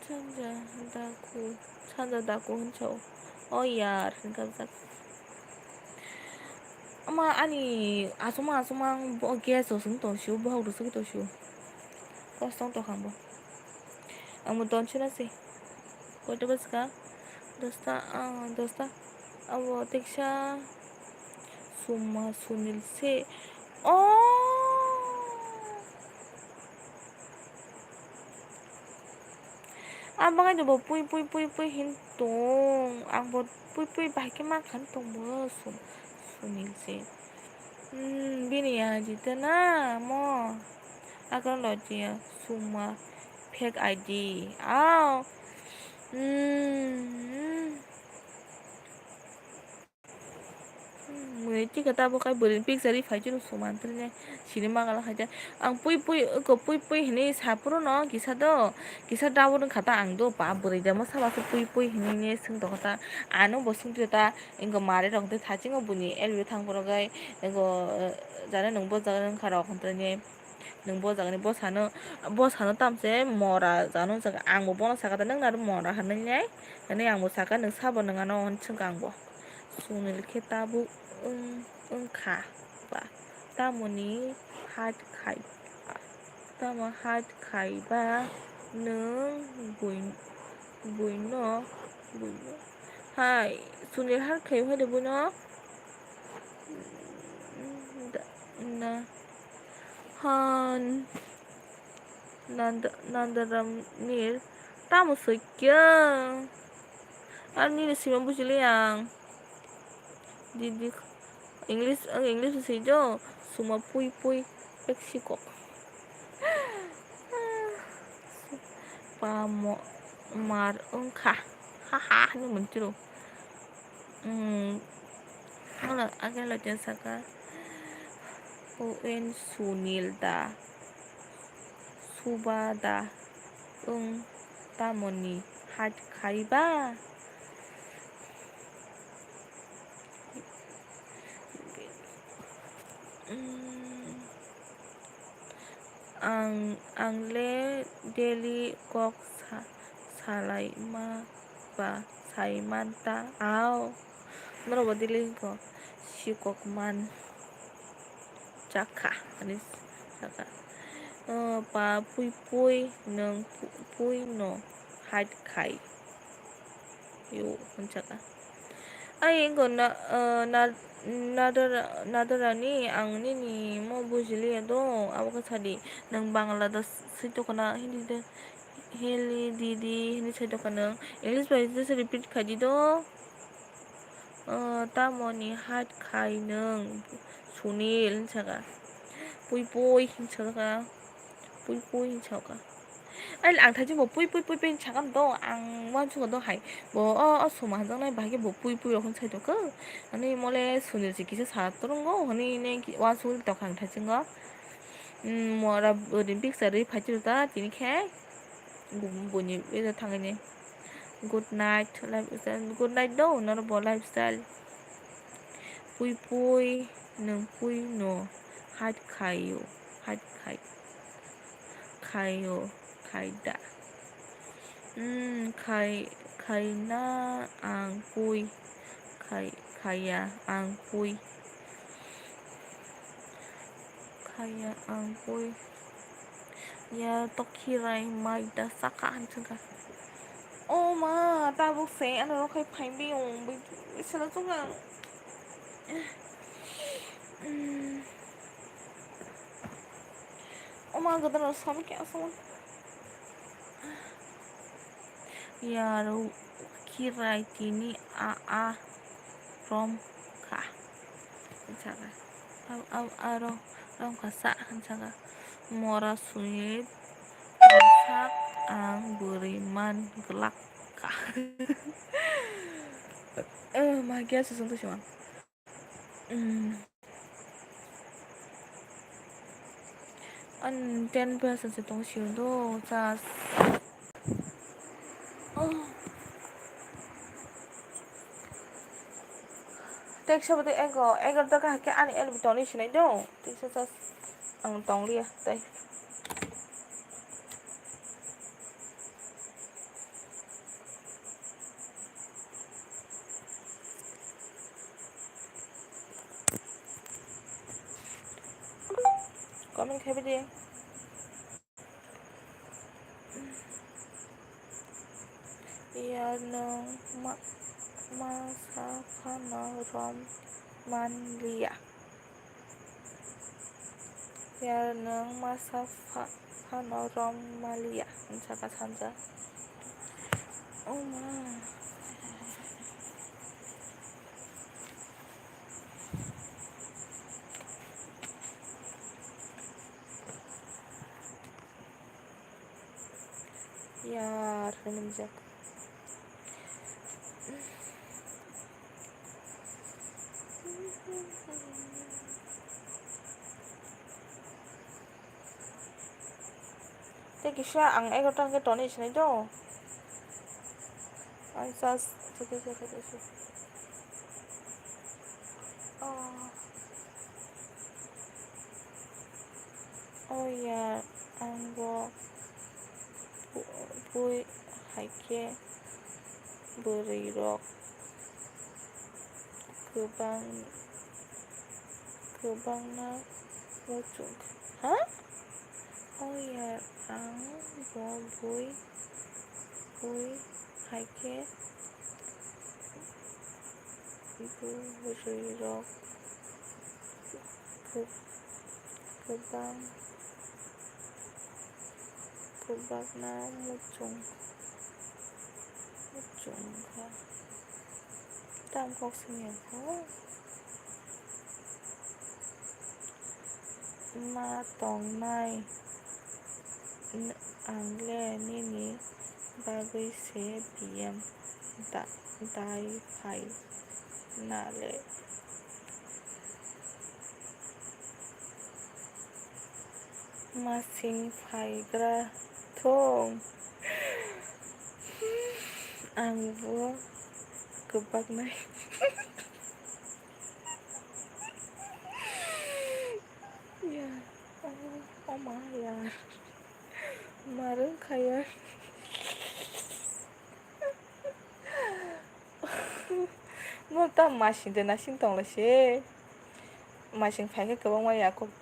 산자 다구 산자 다구 huncho oh hinkasak ama ani asumang bo geso sung to shu bo hawdu sung to shu kosong to kang bo ang mo don chuna si kote baska dosta abo teksha suma sunil se abang aja bo puy hintong ang bo puy bahake makan tong bo sunil se bini ya jita na mo akan lo dia suma fake ID Mulai kata bukai Olympic sari fajur sumantrnya sinema kala haja ang puy hini sapuro no kisa dawo kata ang do pa buri damo sama su puy hini ne sing do kata anu bosung ta ingo mare rong te thajingo buni elwi thang borogai ingo jana nungbo jagan khara khontranye nungbo jagani bosano tamse mora jano jaga ang bo bono saka nang naru mora hannyai ani ang bo saka nang sabo nang ano hon ang bo sunil ketabu khá và tamoni hạt khai ba nướng bùi nó hai sunil hạt khai hay được bùi nó na han nandaram nil tamu sekian ani siman bujili yang didik English sejo suma puy Mexico pamo mar engkah haha ini muncul mana akan lo saka un sunilda subada tamoni hat kaiba ang le daily kok salai ma ba sai manta nero ba dili ko si kok man chaka anis saka pa puy nang puy no hat kai yo chaka ay ingo nadarani ang nini mo bujili do awak tadi nang Bangladesh situ kana hindi didi hindi situ kana English ba itu repeat kadi do tamoni hat kai nang sunil chaka puy chaka puy chaka ai ang thấy chứ bộ puy bên chẳng đâu ang quan chung đâu hay bộ số mà trong này bài cái bộ puy rồi không thấy được cơ anh mà lấy số nhiều gì kia sao tôi ngó anh này quan chung đọc hàng thấy chứ ngó mà là Olympic sẽ đi phải chưa ta chỉ khác buồn nhiều bây giờ thằng này good night lifestyle good night đâu nó là bộ lifestyle puy nương puy no hạt kayo kaida khai na ang puy kaya ang puy ya tokirai mai da saka hanchunga ma ta bốc xé ăn nó khai phanh bi bây giờ nó chung là ma gada nó xong kẹo xong Yaro kirai tini rom ka hanchaga rom ka sa hanchaga mora sulit masak ang beriman gelak ka magia sesuatu sih An 10% itong siudo. Just. Oh. Take sa bati ego. Ego ta ka ani elbitoni sinay do. Take sa just. Ang tong liya. Tay. Comment khabi di. Yanong masa panorom manlia. Yanong masa panorom malia. Ang saka sansa. Oh my. Yar, menjak. Take siya ang ego tang ke toni sinay do. Ang sas sige. Oh. Oh ya, ang bo boy haike berirok kebang na mucuk. Hah? Oh ya, ang bo boy haike berirok kebang na mucung ka. Tam kok singin ko. Ma tong nai ang le nini bagay se PM dai phai na le. Masing phai gra thong ang bo kebak nai. Ya, oh my ya. Marung kaya. Nó ta machine de na sin tong la she. Machine phai ke kebang ma ya kok.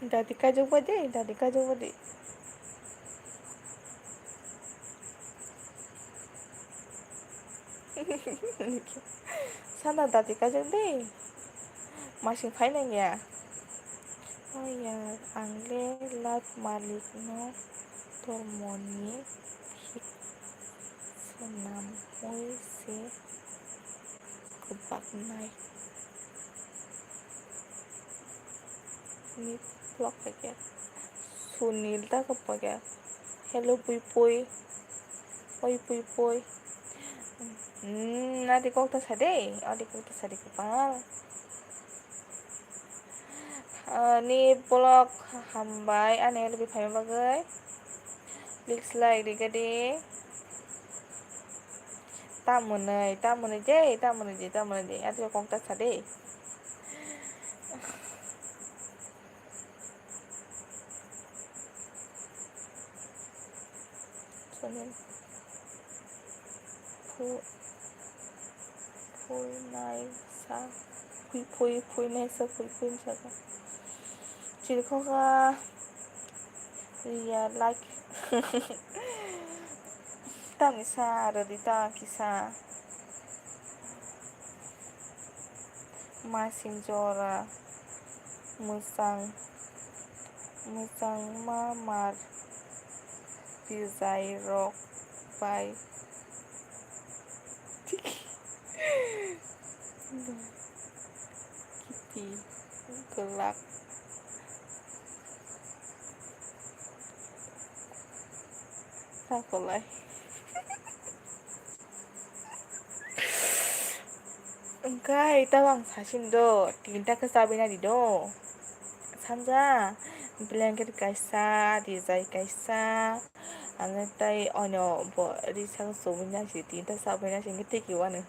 Dadi ka jog bade. Sana dadi ka jog de. Machine phai na ya. Oh ya, angle lat malik no tormoni hik senam moi se kebak nai. Ni blog ya. Sunil ta kebak ya. Hello pui. Oi pui. Adi kok ta sade kepal. Ni blog hambai ane lebih payah bagai. Klik like di gade. Tamunai je. Adi kok ta sade. Sunil. Pui nai sa. Pui nai sa. Chỉ không thì like ta bisa rồi đi ta kisah masing jora musang mamar design rock by Kitty gelak साखौलाय engkai tawang sasindo tinta ke sabi na dido sanja blanket kaisa rijai kaisa angtai ono bo risang sobina si tinta sabina singi tiki wanu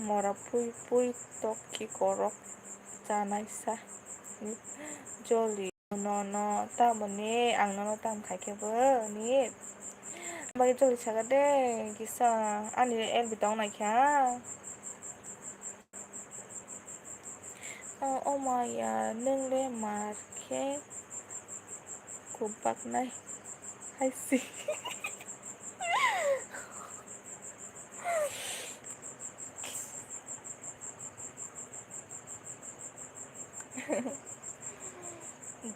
mora pui pui toki korok janaisa ni joli nono tamone ang nono tam kaikebo ni bagi joli sagade gisa ani el bitong na kya oh maya nengle marke kubak nai hai si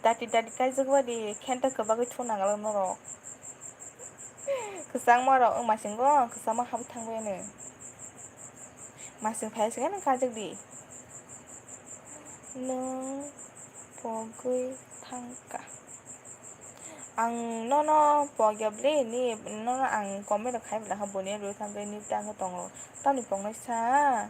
dati dati kai jogwa di kenta kebagai thunangal noro kesang maro masinggo kesama habu thangbayano masing phayasiga nang kajak di nung pogui thangka ang nono pogyabli ni nono ang komen da khai bla haboni ro thangkai ni tang tongo tani pongnai sa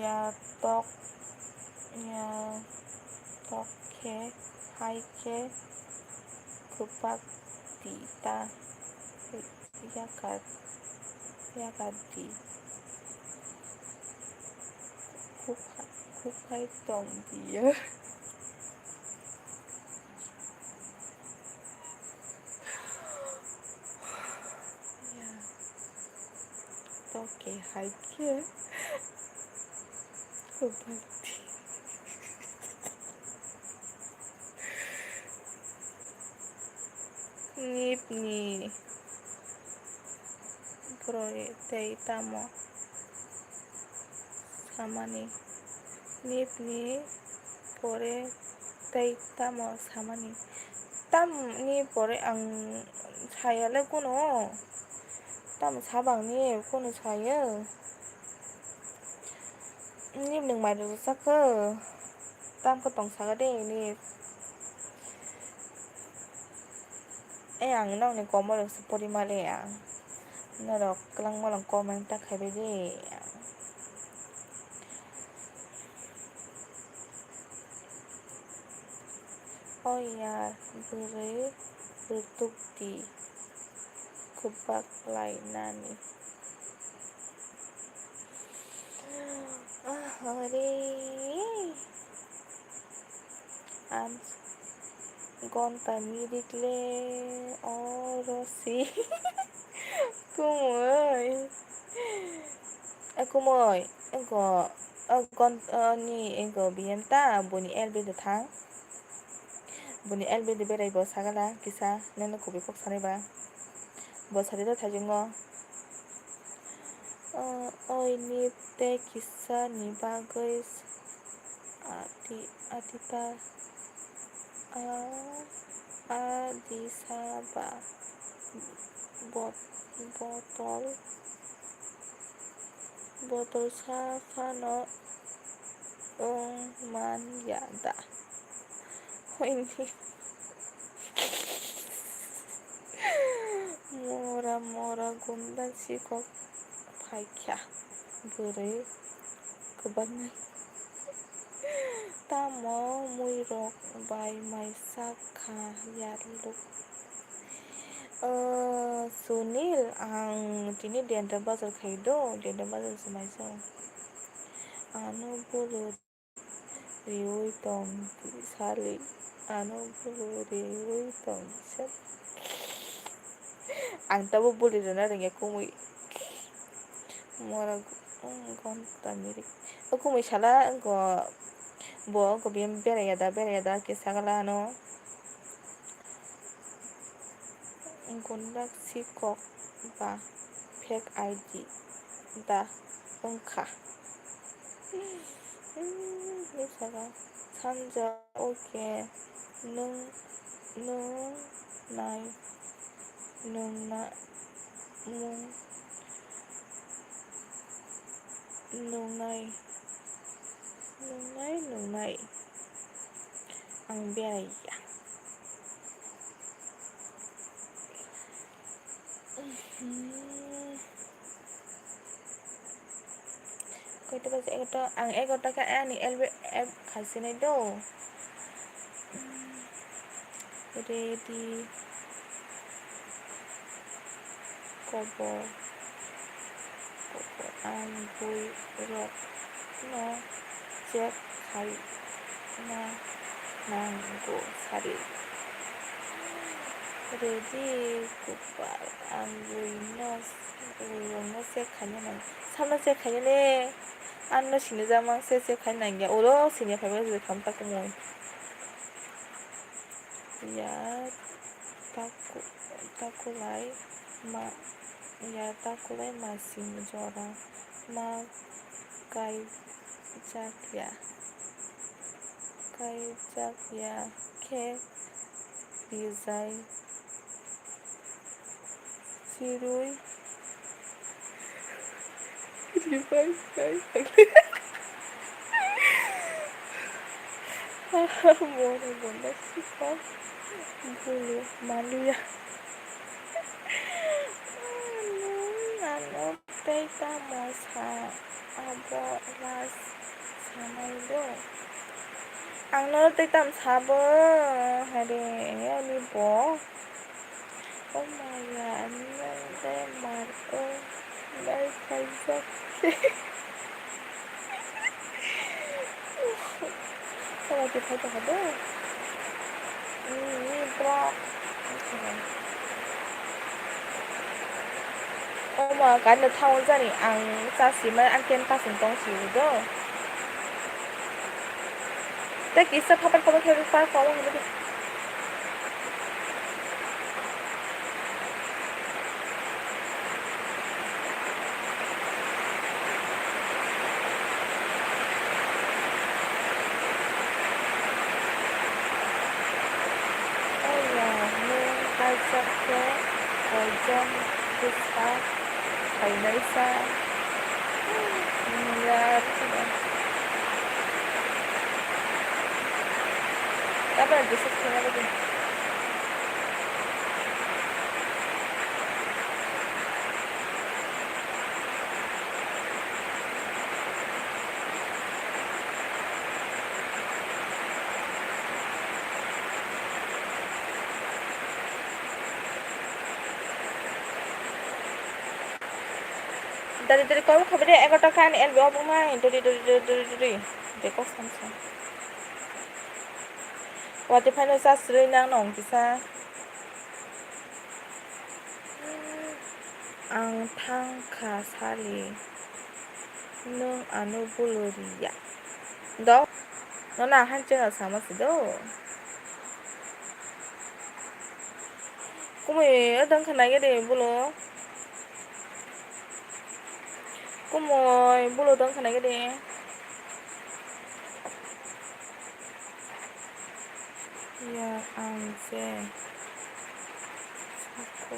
ya tok ya tokke haike kupak tita yakadi kukai tong dia ya tokke haike kupak nip ni Groi tei tamo samani nip ni pore tei tamo samani tam ni pore ang sayale kuno tam sabang ni kuno sayo nip nung mai ru saka tam ko tong sagade ni ang nang ni komor supori male ang narok kelang malang komen tak habede oh ya beri bertukti kubak lainani hari ans gonta mirikle orosi kumoy engko gon ni engko bienta boni elbe de thang boni elbe de berai bo sagala kisa nene kobi kok saneba bo sari da thajingo oi ni te kisa ni bagoi atita adisaba botol safano man yada ini mora gundan sikok paikya beri kebangai tamo muirok bai mai saka yarluk Sunil ang tini dendra bazar khaido dendra bazar sumaiso anu bulu riui tong sali anu bulu riui tong sali ang tabo bulu rana ringe kumui mora gonta mirik kumui sala engko bo ko biem berayada ke sagala no gundak sikok ba fake ID da engka misaga sanja oke nung nai nung nai आं बेराया kau tu pasal kata ang kata kat ni LB kasih ni do ready kobo ang bui rock no cek kai na nanggo sari ready kupar ang bui no cek kanya na sama cek kanya ne an no sini zaman cek kanya nangya oro sini apa baru kam tak mau ya takulai ma ya takulai masih menjora ma kai jak ya ke bizai sirui kai boleh sih bulu malu ya ano teka mo sa abo las sanay do ang nanotitam sabo hari ani po oh my god nande marco dai kaisa kalau kita ada ini bro oh my god na thawon zani ang sa siman ang ken pa sing tong si doแต่กี่สักพักเป็นคนไม่เคยฟ้าฟ้องว่าไม่ได้โอ้ยมึงใครจะแค่ใครจะพิสตาใครไม่ทราบya apa yang bisa kita lakukan dari kamu khabar dia 11 টাকা LB apa main dari dekok samsung wati phano sa sri nang nong kisa ang thang kha sali nung anu buluria do nó là han chơi sama sido kumi adang khana ge de bulo kumoy bulo dang khana ge de ya angse sako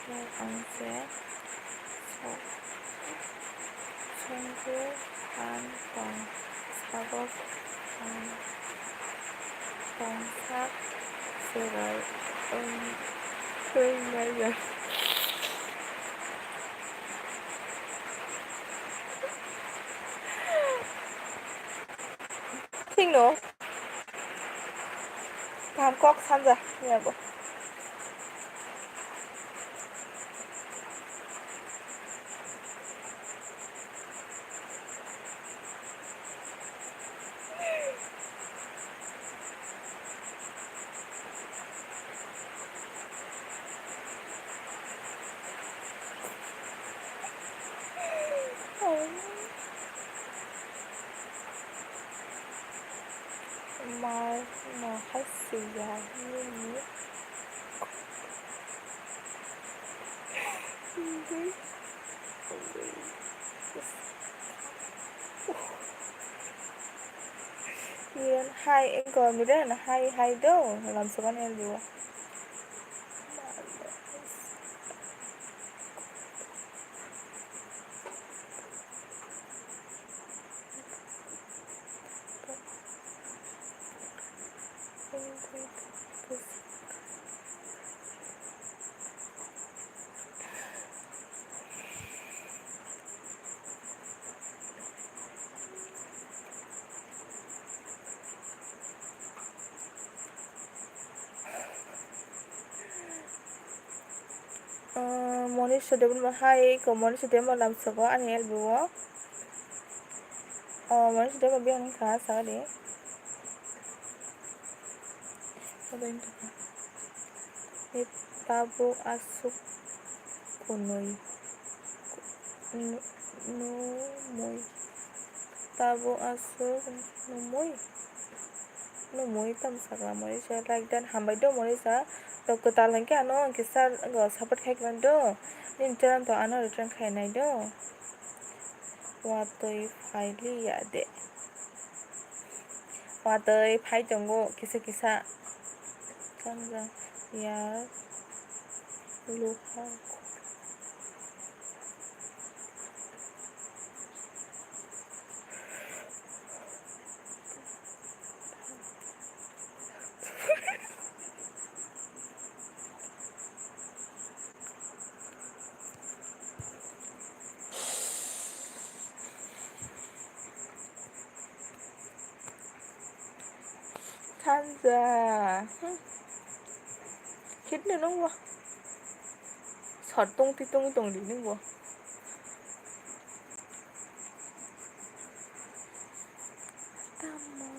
ya angse songgu an tong sabok an tong sak serai ya Thinh nữa Hàn Quốc san ra nhà bộ mà hết sự già như nhé hai em còn mình rất là hay đâu làm sao con em được Moni sudah bermahai, kemudian sudah malam sebuah aneh dua. Moni sudah berbiang nih kah, salah deh. Apa ini tuh? Tabu asuk kunoi, numoi. Tabu asuk numoi tam saga moni saya like dan hambai do moni sa. To ketal lagi ano kisah enggak sahabat kayak gitu. Nin jalan to ano return kayak naik do. Watoi faili ya deh. Watoi fai jonggo kisah kanza ya luha. Kanza. Hit nữa đúng không? Sọt tung thì tung đi đúng không? Tamo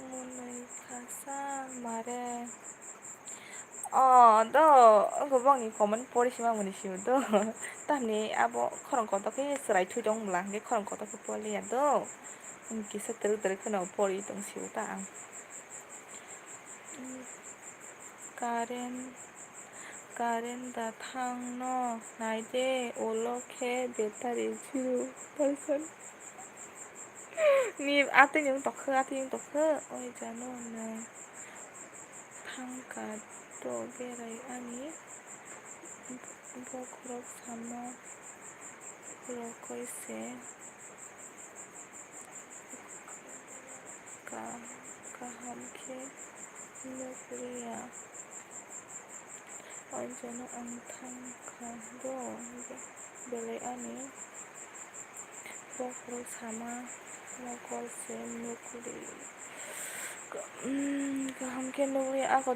mulai kasar mare. 너 그방이 comment 버리시면 문이시오도 따니 아버 그런 것도 그 스라이 투정 몰랑게 그런 것도 그 버리야도 기사 들을 그나 버리 동시오다 current the Thang নাইদে 올로케 배터리 0% 니 아뜨님 덕크 어이 자노는 탕가 또 게라이 아니 그렇 사마 그렇고 있어 함께 누구야 언제나 앙탕가도 belai ani pokok sama mokol nukli hamke nukli ako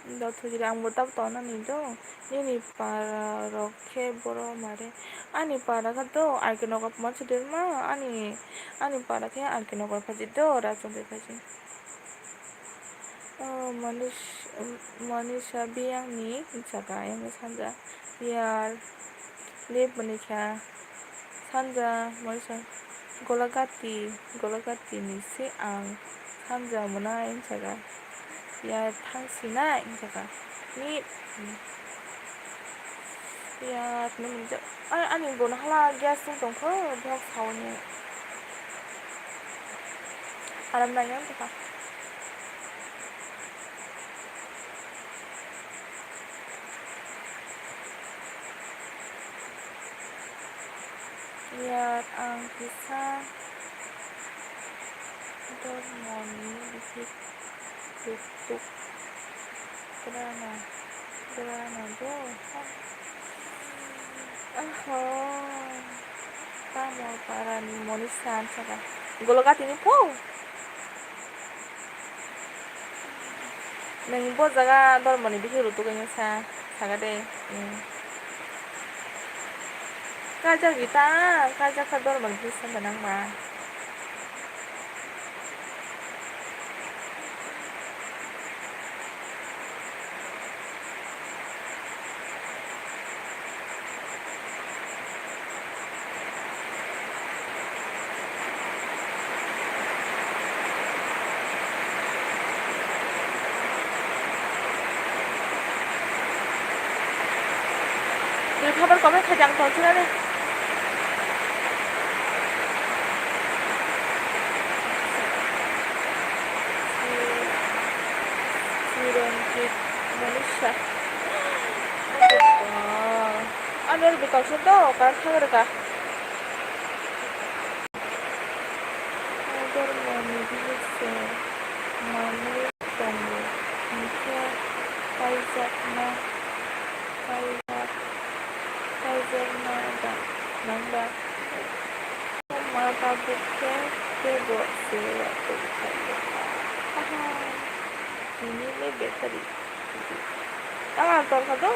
너 둘이 아무것도 떠나니도 니니 para roke boro mare ani para kato alkenoga machudirma ani para ke alkenoga phajito rajonde phaji manisha biangni jaga yang sanja biar lep menikah sanja manisha golagati ni se ang sanja menai jaga ya tangsina jaga ni ya menja ani bon hala gas dong ko blok sauni alam nanya apa ya ang bisa dormoni dikit tutup kerana do kamu para ni monisan saka gologat ini po neng bo jaga dormoni dikit tutup ini sa saga deh kaja ka dormoni bisa menang mah খাবার কবে খাজাং চলছে না রে Sirengkit Malaysia ano lebih kau sudah kan kau rekah agar mau na kaya nada nanda matabuke kebo sila tukayo ini nih battery tama to ka to